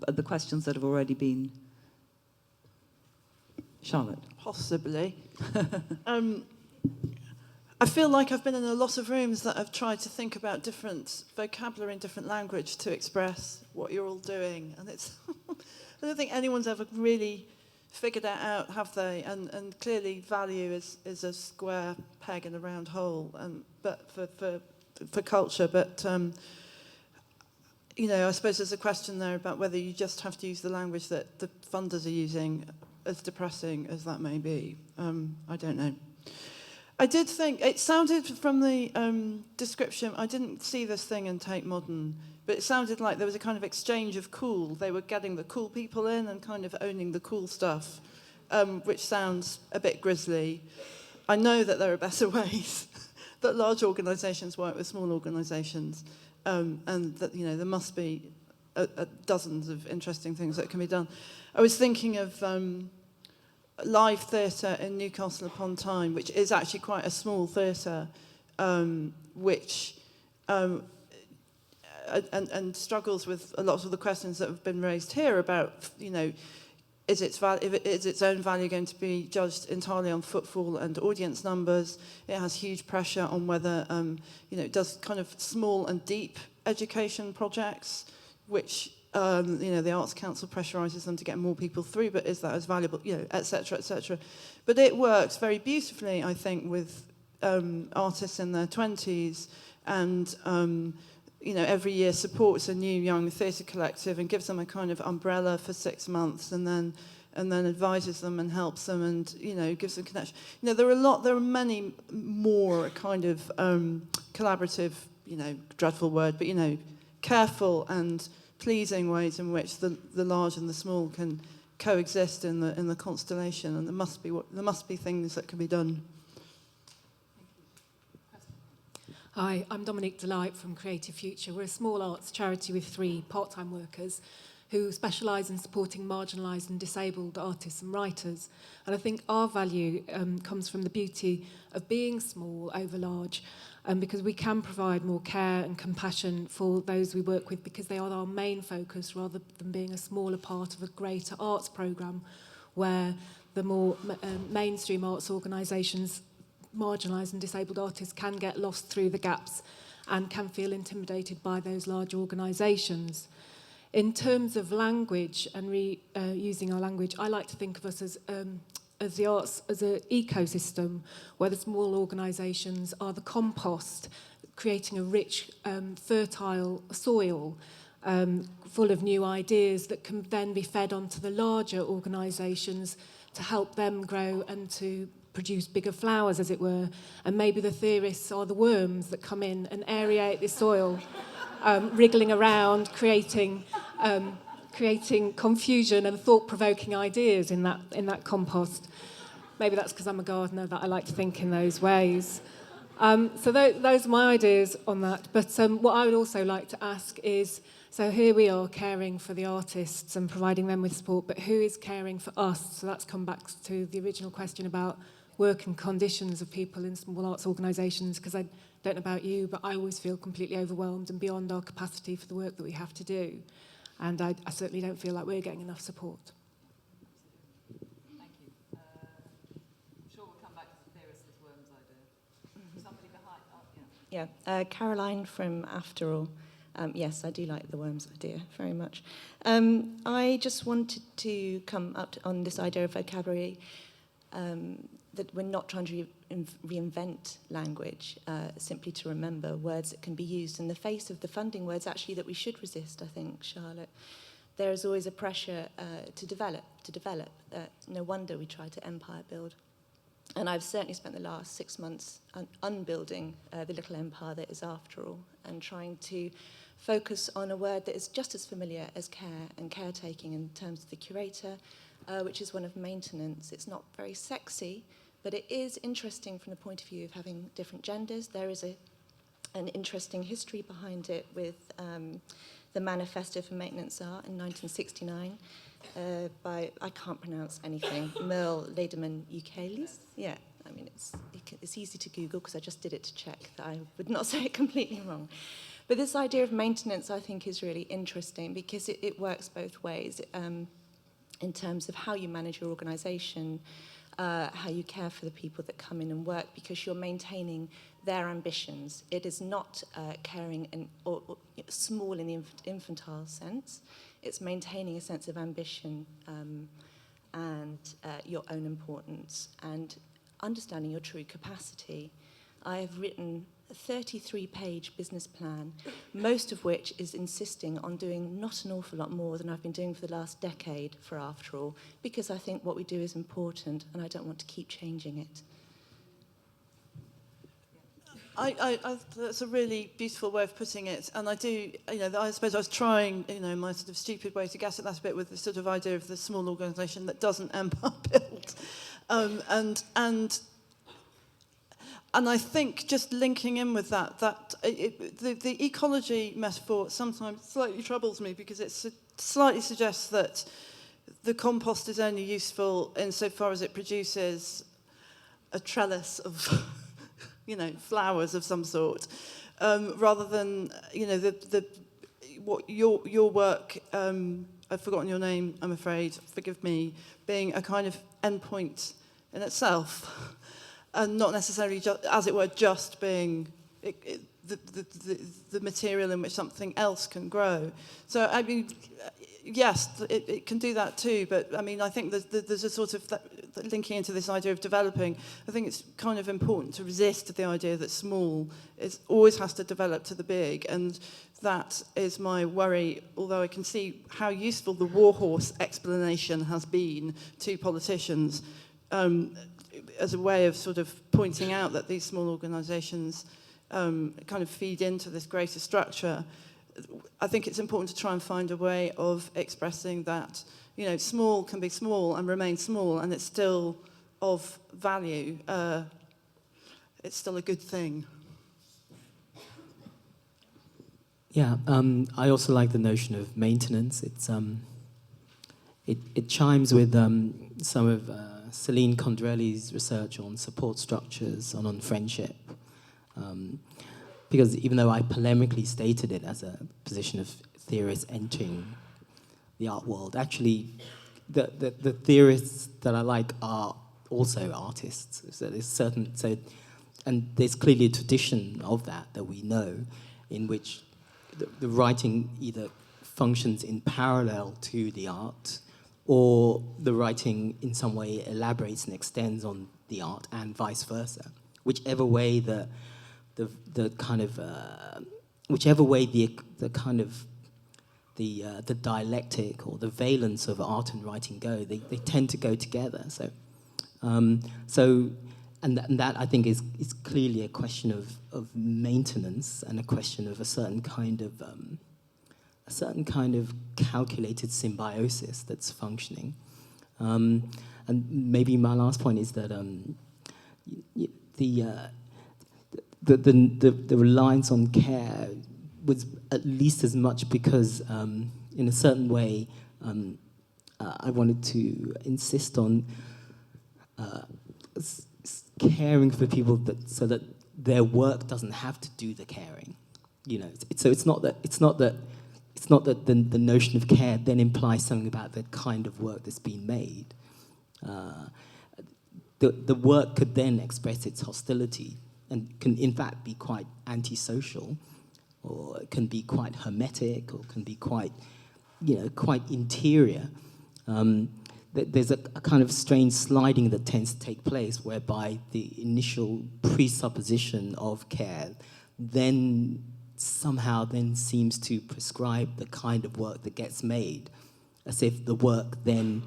the questions that have already been. Charlotte? Possibly. I feel like I've been in a lot of rooms that have tried to think about different vocabulary and different language to express what you're all doing. And it's I don't think anyone's ever really figured that out, have they? And clearly value is a square peg in a round hole, but for culture. But you know, I suppose there's a question there about whether you just have to use the language that the funders are using, as depressing as that may be. I don't know. I did think, it sounded from the description, I didn't see this thing in Tate Modern, but it sounded like there was a kind of exchange of cool. They were getting the cool people in and kind of owning the cool stuff, which sounds a bit grisly. I know that there are better ways that large organisations work with small organisations, and that, you know, there must be dozens of interesting things that can be done. I was thinking of live theatre in Newcastle upon Tyne, which is actually quite a small theatre, which and struggles with a lot of the questions that have been raised here about, you know, is its own value going to be judged entirely on footfall and audience numbers? It has huge pressure on whether, you know, it does kind of small and deep education projects, which you know, the Arts Council pressurises them to get more people through, but is that as valuable, you know, et cetera, et cetera. But it works very beautifully, I think, with artists in their 20s, and, you know, every year supports a new young theatre collective and gives them a kind of umbrella for 6 months, and then advises them and helps them, and, you know, gives them connection. You know, there are many more kind of collaborative, you know, dreadful word, but, you know, careful and pleasing ways in which the large and the small can coexist in the constellation, and there must be things that can be done. Hi, I'm Dominique Delight from Creative Future. We're a small arts charity with 3 part-time workers who specialise in supporting marginalised and disabled artists and writers. And I think our value comes from the beauty of being small over large, because we can provide more care and compassion for those we work with, because they are our main focus rather than being a smaller part of a greater arts programme where the more mainstream arts organisations, marginalised and disabled artists can get lost through the gaps and can feel intimidated by those large organisations. In terms of language and using our language, I like to think of us as the arts as an ecosystem where the small organisations are the compost, creating a rich, fertile soil full of new ideas that can then be fed onto the larger organisations to help them grow and to produce bigger flowers, as it were. And maybe the theorists are the worms that come in and aerate the soil, wriggling around, creating confusion and thought-provoking ideas in that compost. Maybe that's because I'm a gardener that I like to think in those ways. So those are my ideas on that. But what I would also like to ask is, so here we are caring for the artists and providing them with support, but who is caring for us? So that's come back to the original question about work and conditions of people in small arts organisations, because I don't know about you, but I always feel completely overwhelmed and beyond our capacity for the work that we have to do. And I certainly don't feel like we're getting enough support. Thank you. I'm sure we'll come back to the theorist's worms idea. Somebody behind, Yeah, Caroline from After All. Yes, I do like the worms idea very much. I just wanted to come up on this idea of vocabulary. that we're not trying to reinvent language, simply to remember words that can be used in the face of the funding words actually that we should resist, I think, Charlotte. There is always a pressure to develop. No wonder we try to empire build. And I've certainly spent the last 6 months unbuilding the little empire that is After All, and trying to focus on a word that is just as familiar as care and caretaking in terms of the curator, which is one of maintenance. It's not very sexy, but it is interesting from the point of view of having different genders. There is an interesting history behind it with the Manifesto for Maintenance Art in 1969 by, I can't pronounce anything, Merle Lederman Eucalis. Yeah, I mean, it's easy to Google because I just did it to check that I would not say it completely wrong. But this idea of maintenance, I think, is really interesting because it works both ways in terms of how you manage your organisation, how you care for the people that come in and work, because you're maintaining their ambitions. It is not caring or small in the infantile sense. It's maintaining a sense of ambition and your own importance and understanding your true capacity. I have written a 33-page business plan, most of which is insisting on doing not an awful lot more than I've been doing for the last decade for After All, because I think what we do is important and I don't want to keep changing it. That's a really beautiful way of putting it, and I do, I suppose I was trying, my sort of stupid way to guess at that a bit with the sort of idea of the small organisation that doesn't empire build, and I think just linking in with that the ecology metaphor sometimes slightly troubles me because it slightly suggests that the compost is only useful insofar as it produces a trellis of flowers of some sort, rather than, what your work, I've forgotten your name, I'm afraid, forgive me, being a kind of endpoint in itself, and not necessarily, as it were, just being the material in which something else can grow. So, I mean, yes, it can do that too, but I mean, I think there's a sort of linking into this idea of developing. I think it's kind of important to resist the idea that small always has to develop to the big, and that is my worry, although I can see how useful the warhorse explanation has been to politicians as a way of sort of pointing out that these small organisations kind of feed into this greater structure. I think it's important to try and find a way of expressing that, small can be small and remain small, and it's still of value. It's still a good thing. Yeah, I also like the notion of maintenance. It chimes with some of Celine Condrelli's research on support structures and on friendship. Because even though I polemically stated it as a position of theorists entering the art world, actually the theorists that I like are also artists. So there's and there's clearly a tradition of that we know, in which the writing either functions in parallel to the art, or the writing in some way elaborates and extends on the art, and vice versa. Whichever way the dialectic or the valence of art and writing go, they tend to go together. So that I think is clearly a question of maintenance and a question of a certain kind of calculated symbiosis that's functioning. And maybe my last point is that the reliance on care was at least as much because, in a certain way, I wanted to insist on caring for people so that their work doesn't have to do the caring. So it's not that the notion of care then implies something about the kind of work that's been made. The work could then express its hostility and can in fact be quite antisocial, or it can be quite hermetic, or can be quite interior. there's a kind of strange sliding that tends to take place, whereby the initial presupposition of care then somehow then seems to prescribe the kind of work that gets made, as if the work then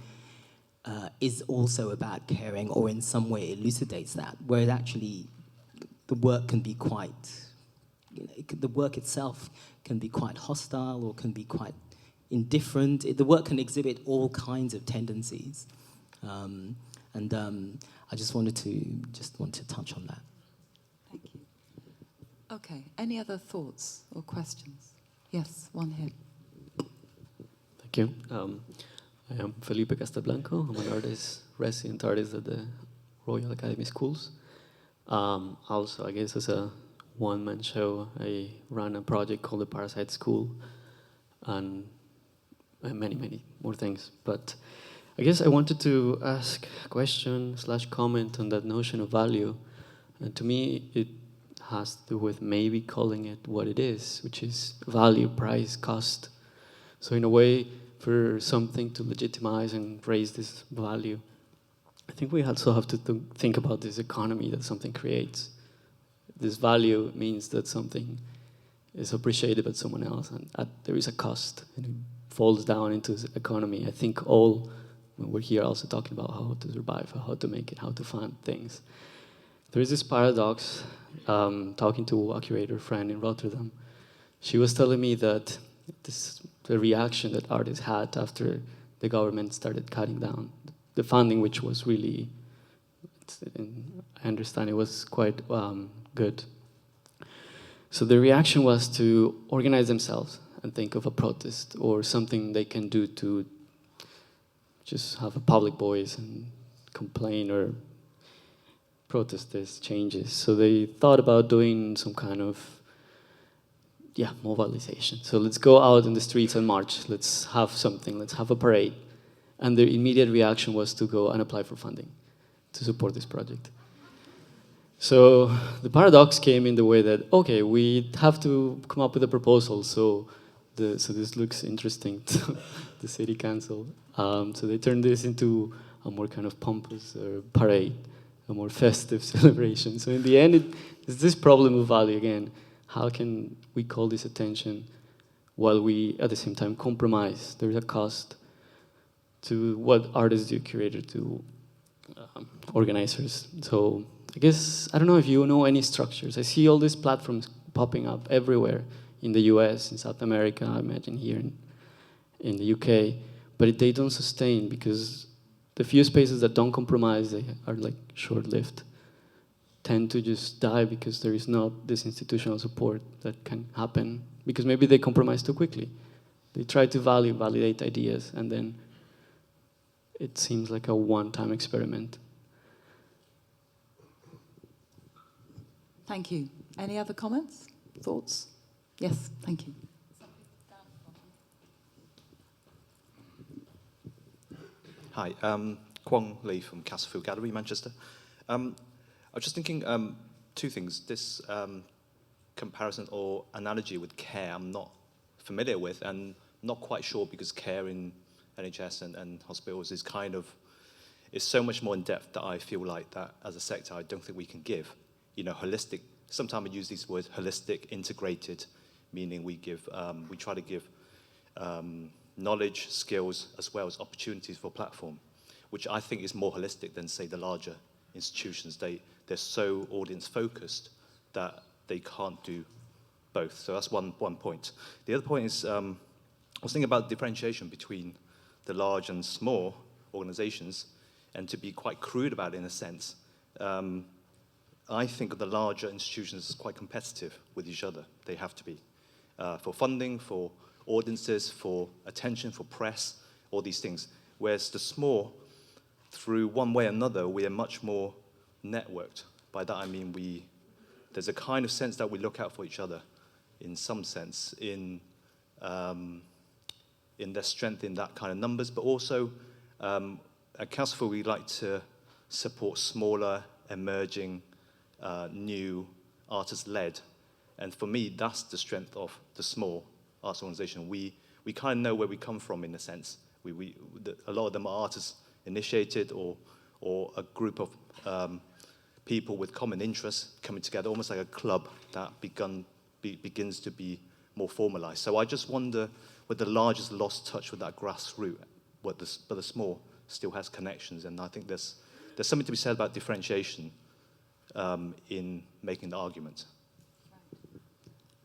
is also about caring, or in some way elucidates that, whereas actually the work can be quite, the work itself can be quite hostile or can be quite indifferent. The work can exhibit all kinds of tendencies, I just wanted to touch on that. Thank you. Okay, any other thoughts or questions? Yes, one here. Thank you. I am Felipe Castelblanco. I'm an artist, resident artist at the Royal Academy Schools. Also, I guess as a one-man show, I ran a project called the Parasite School, and many, many more things. But I guess I wanted to ask a question / comment on that notion of value. And to me, it has to do with maybe calling it what it is, which is value, price, cost. So in a way, for something to legitimize and raise this value, I think we also have to think about this economy that something creates. This value means that something is appreciated by someone else, and there is a cost, and it falls down into this economy. I think we're here also talking about how to survive, how to make it, how to fund things. There is this paradox, talking to a curator friend in Rotterdam. She was telling me that the reaction that artists had after the government started cutting down the funding, which was really, I understand it was quite good. So the reaction was to organize themselves and think of a protest or something they can do to just have a public voice and complain or protest these changes. So they thought about doing some kind of mobilization. So let's go out in the streets and march. Let's have something. Let's have a parade. And their immediate reaction was to go and apply for funding to support this project. So the paradox came in the way that, okay, we have to come up with a proposal. So this looks interesting to the city council. So they turned this into a more kind of pompous parade, a more festive celebration. So in the end, it's this problem of value again. How can we call this attention while we, at the same time, compromise? There is a cost to what artists do, curators do, organizers. So I guess, I don't know if you know any structures. I see all these platforms popping up everywhere in the US, in South America, I imagine here in the UK, but they don't sustain because the few spaces that don't compromise, they are like short-lived, tend to just die because there is not this institutional support that can happen because maybe they compromise too quickly. They try to validate ideas, and then it seems like a one-time experiment. Thank you. Any other comments, thoughts? Yes, thank you. Hi, Kwong Lee from Castlefield Gallery, Manchester. I was just thinking two things. This comparison or analogy with care I'm not familiar with and not quite sure because care in NHS and hospitals is is so much more in depth that I feel like that as a sector I don't think we can give. Holistic, sometimes we use these words, holistic, integrated, meaning we try to give knowledge, skills, as well as opportunities for platform, which I think is more holistic than, say, the larger institutions. They're so audience-focused that they can't do both. So that's one point. The other point is, I was thinking about differentiation between the large and small organizations, and to be quite crude about it in a sense, I think of the larger institutions as quite competitive with each other. They have to be. For funding, for audiences, for attention, for press, all these things. Whereas the small, through one way or another, we are much more networked. By that I mean there's a kind of sense that we look out for each other, in some sense, in their strength in that kind of numbers, but also at Castlefield we like to support smaller, emerging, new, artist-led. And for me, that's the strength of the small arts organization. We kind of know where we come from, in a sense. A lot of them are artists initiated or a group of people with common interests coming together, almost like a club that begins to be more formalized. So I just wonder whether the large has lost touch with that grassroots, but the small still has connections. And I think there's something to be said about differentiation in making the argument.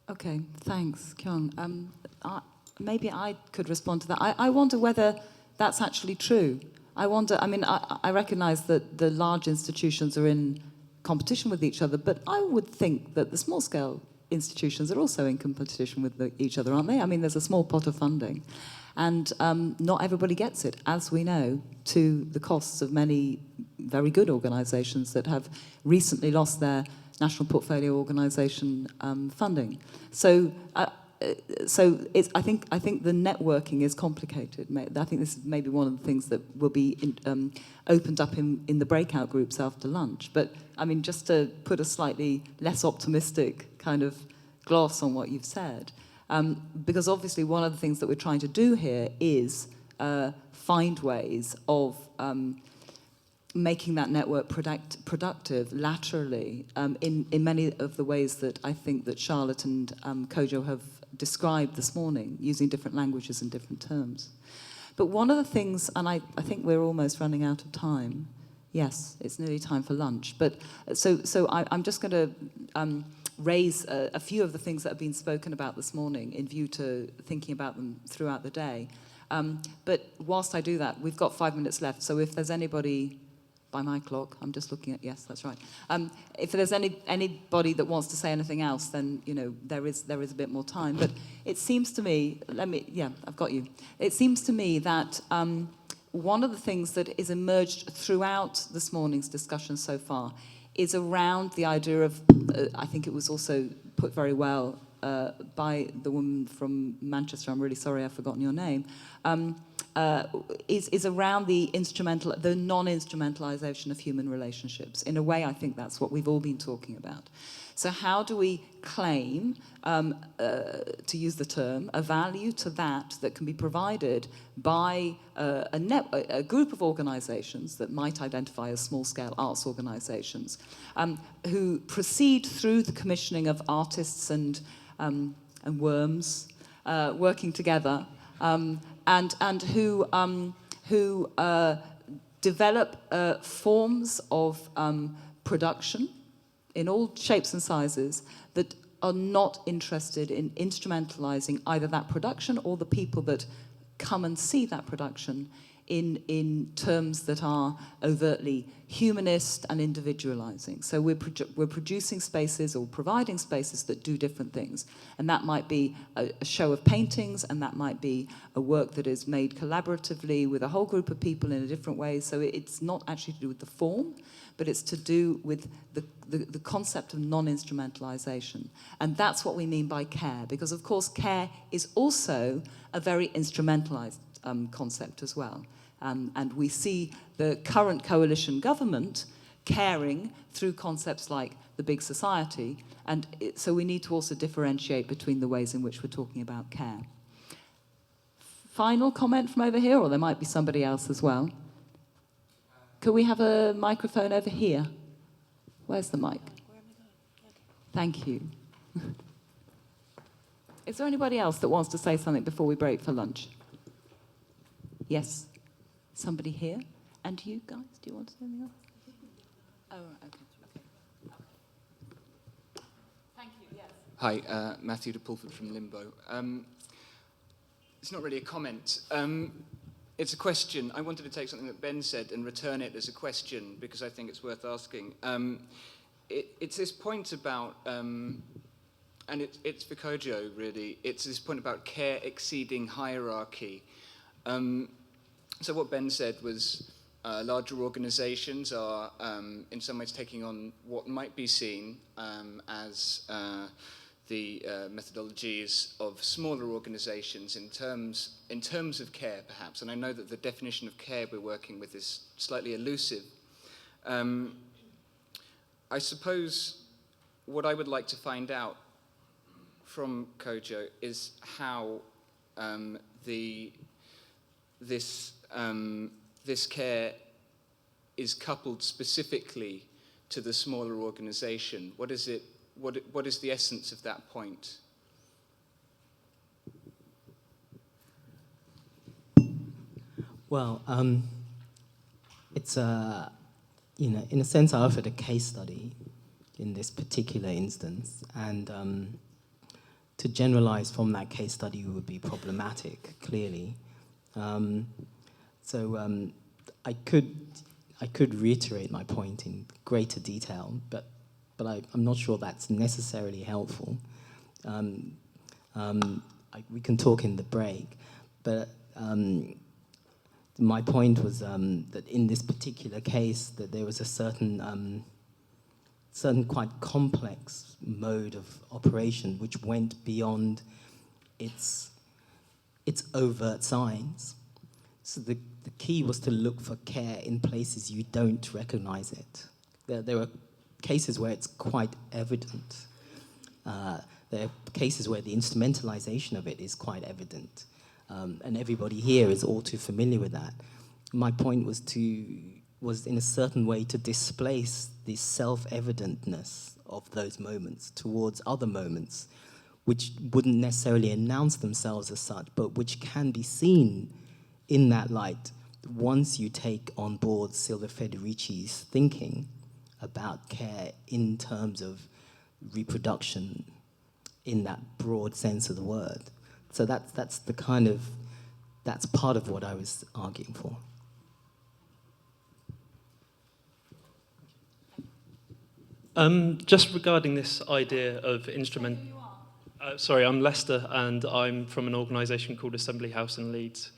Okay, thanks, Kyung. Maybe I could respond to that. I wonder whether that's actually true. I recognise that the large institutions are in competition with each other, but I would think that the small-scale institutions are also in competition with each other, aren't they? I mean, there's a small pot of funding, and not everybody gets it, as we know, to the costs of many very good organisations that have recently lost their national portfolio organisation funding. So I think the networking is complicated. I think this is maybe one of the things that will be opened up in the breakout groups after lunch. But I mean, just to put a slightly less optimistic kind of gloss on what you've said, because obviously one of the things that we're trying to do here is find ways of making that network productive laterally in many of the ways that I think that Charlotte and Kodwo have described this morning, using different languages and different terms. But one of the things, and I think we're almost running out of time. Yes, it's nearly time for lunch. But so I'm just going to raise a few of the things that have been spoken about this morning in view to thinking about them throughout the day. But whilst I do that, we've got 5 minutes left. So if there's anybody, by my clock, I'm just looking at, yes, that's right. If there's anybody that wants to say anything else, then, you know, there is a bit more time. But it seems to me, I've got you. It seems to me that one of the things that is emerged throughout this morning's discussion so far is around the idea of, I think it was also put very well by the woman from Manchester, I'm really sorry I've forgotten your name, is around the non-instrumentalization of human relationships. In a way, I think that's what we've all been talking about. So how do we claim, to use the term, a value to that can be provided by a group of organizations that might identify as small-scale arts organizations, who proceed through the commissioning of artists and worms working together, and who develop forms of production in all shapes and sizes that are not interested in instrumentalizing either that production or the people that come and see that production in terms that are overtly humanist and individualizing. So we're producing spaces or providing spaces that do different things. And that might be a show of paintings, and that might be a work that is made collaboratively with a whole group of people in a different way. So it's not actually to do with the form, but it's to do with the concept of non-instrumentalization. And that's what we mean by care, because of course care is also a very instrumentalized concept as well. And we see the current coalition government caring through concepts like the big society, and so we need to also differentiate between the ways in which we're talking about care. Final comment from over here, or there might be somebody else as well. Could we have a microphone over here? Where's the mic? Thank you. Is there anybody else that wants to say something before we break for lunch? Yes, somebody here. And you guys, do you want to say anything else? Oh, okay. Thank you, yes. Hi, Matthew de Pulford from Limbo. It's not really a comment. It's a question. I wanted to take something that Ben said and return it as a question because I think it's worth asking. It's this point about, and it's for Kodwo really, it's this point about care exceeding hierarchy. So what Ben said was larger organizations are in some ways taking on what might be seen as the methodologies of smaller organizations in terms of care, perhaps. And I know that the definition of care we're working with is slightly elusive. I suppose what I would like to find out from Kodwo is how this this care is coupled specifically to the smaller organization? What is it? What is the essence of that point? Well, it's in a sense, I offered a case study in this particular instance, and to generalize from that case study would be problematic, clearly. So I could reiterate my point in greater detail, but I'm not sure that's necessarily helpful. We can talk in the break, but my point was that in this particular case, that there was a certain quite complex mode of operation which went beyond its overt signs. So the key was to look for care in places you don't recognize it. There are cases where it's quite evident. There are cases where the instrumentalization of it is quite evident. And everybody here is all too familiar with that. My point was in a certain way to displace the self-evidentness of those moments towards other moments which wouldn't necessarily announce themselves as such, but which can be seen in that light once you take on board Silvia Federici's thinking about care in terms of reproduction in that broad sense of the word. So that's part of what I was arguing for. Just regarding this idea of instrument. Sorry, I'm Lester, and I'm from an organisation called Assembly House in Leeds.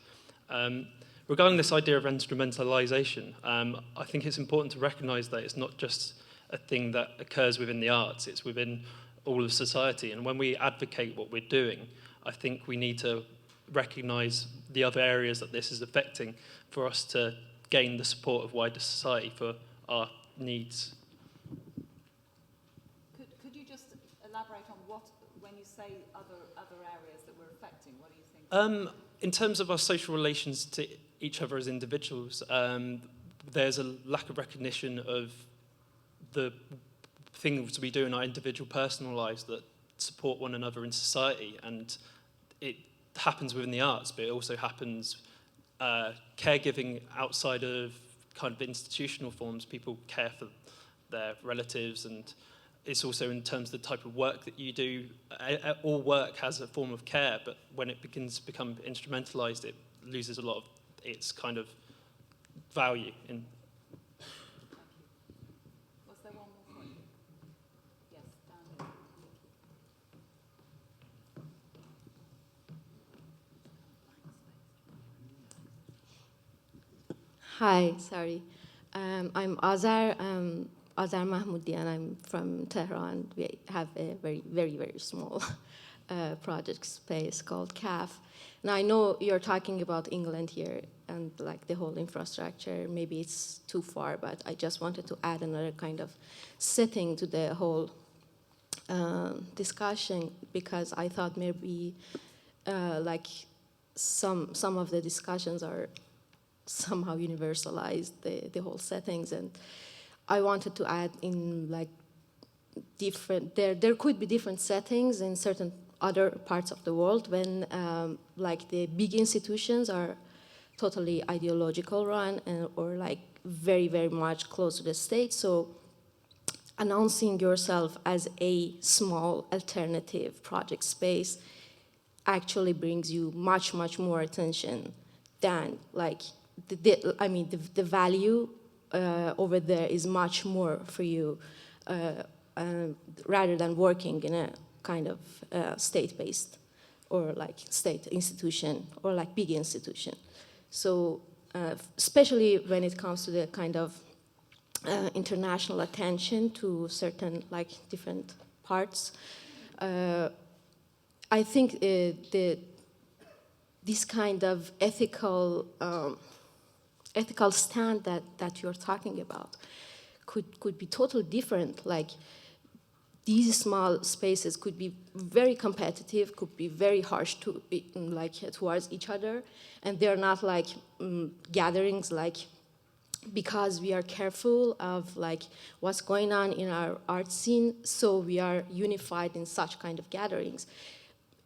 Regarding this idea of instrumentalisation, I think it's important to recognise that it's not just a thing that occurs within the arts, it's within all of society. And when we advocate what we're doing, I think we need to recognise the other areas that this is affecting for us to gain the support of wider society for our needs. Could you just elaborate on what, when you say other areas that we're affecting, what do you think? In terms of our social relations to each other as individuals, there's a lack of recognition of the things we do in our individual personal lives that support one another in society, and it happens within the arts, but it also happens caregiving outside of kind of institutional forms. People care for their relatives, and it's also in terms of the type of work that you do. All work has a form of care, but when it begins to become instrumentalized, it loses a lot of its kind of value in. Was there one more point? Yes, down here. Hi, sorry. I'm Azar Mahmoudi, and I'm from Tehran. We have a very, very, very small project space called CAF. Now, I know you're talking about England here and like the whole infrastructure. Maybe it's too far, but I just wanted to add another kind of setting to the whole discussion, because I thought maybe like some of the discussions are somehow universalized, the whole settings, and I wanted to add in like different, there could be different settings in certain other parts of the world when like the big institutions are totally ideological run or like very, very much close to the state. So announcing yourself as a small alternative project space actually brings you much, much more attention than like, the value over there is much more for you rather than working in a kind of state-based or like state institution or like big institution. So especially when it comes to the kind of international attention to certain like different parts, I think this kind of ethical stand that you're talking about could be totally different. Like these small spaces could be very competitive, could be very harsh to be, like towards each other, and they're not like gatherings like because we are careful of like what's going on in our art scene, so we are unified in such kind of gatherings.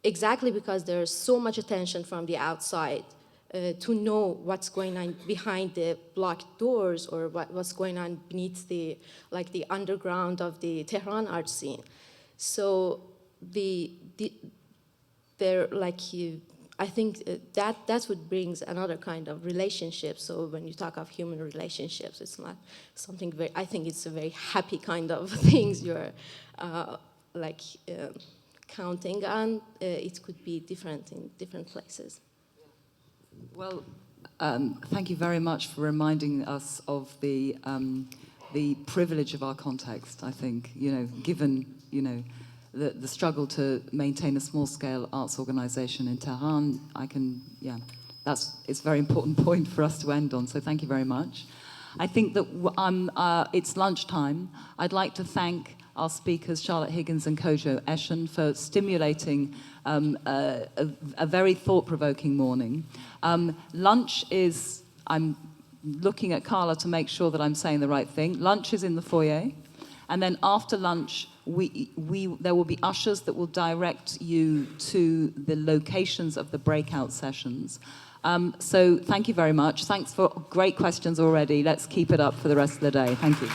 Exactly because there's so much attention from the outside to know what's going on behind the blocked doors or what's going on beneath the underground of the Tehran art scene. So they're like I think that's what brings another kind of relationship. So when you talk of human relationships, it's not something very, I think it's a very happy kind of things you're counting on. It could be different in different places. Well, thank you very much for reminding us of the privilege of our context, I think, given, the struggle to maintain a small-scale arts organization in Tehran. It's a very important point for us to end on, so thank you very much. I think that it's lunchtime. I'd like to thank our speakers, Charlotte Higgins and Kodwo Eshun, for stimulating a very thought-provoking morning. Lunch is, I'm looking at Carla to make sure that I'm saying the right thing. Lunch is in the foyer, and then after lunch, there will be ushers that will direct you to the locations of the breakout sessions. So thank you very much. Thanks for great questions already. Let's keep it up for the rest of the day. Thank you.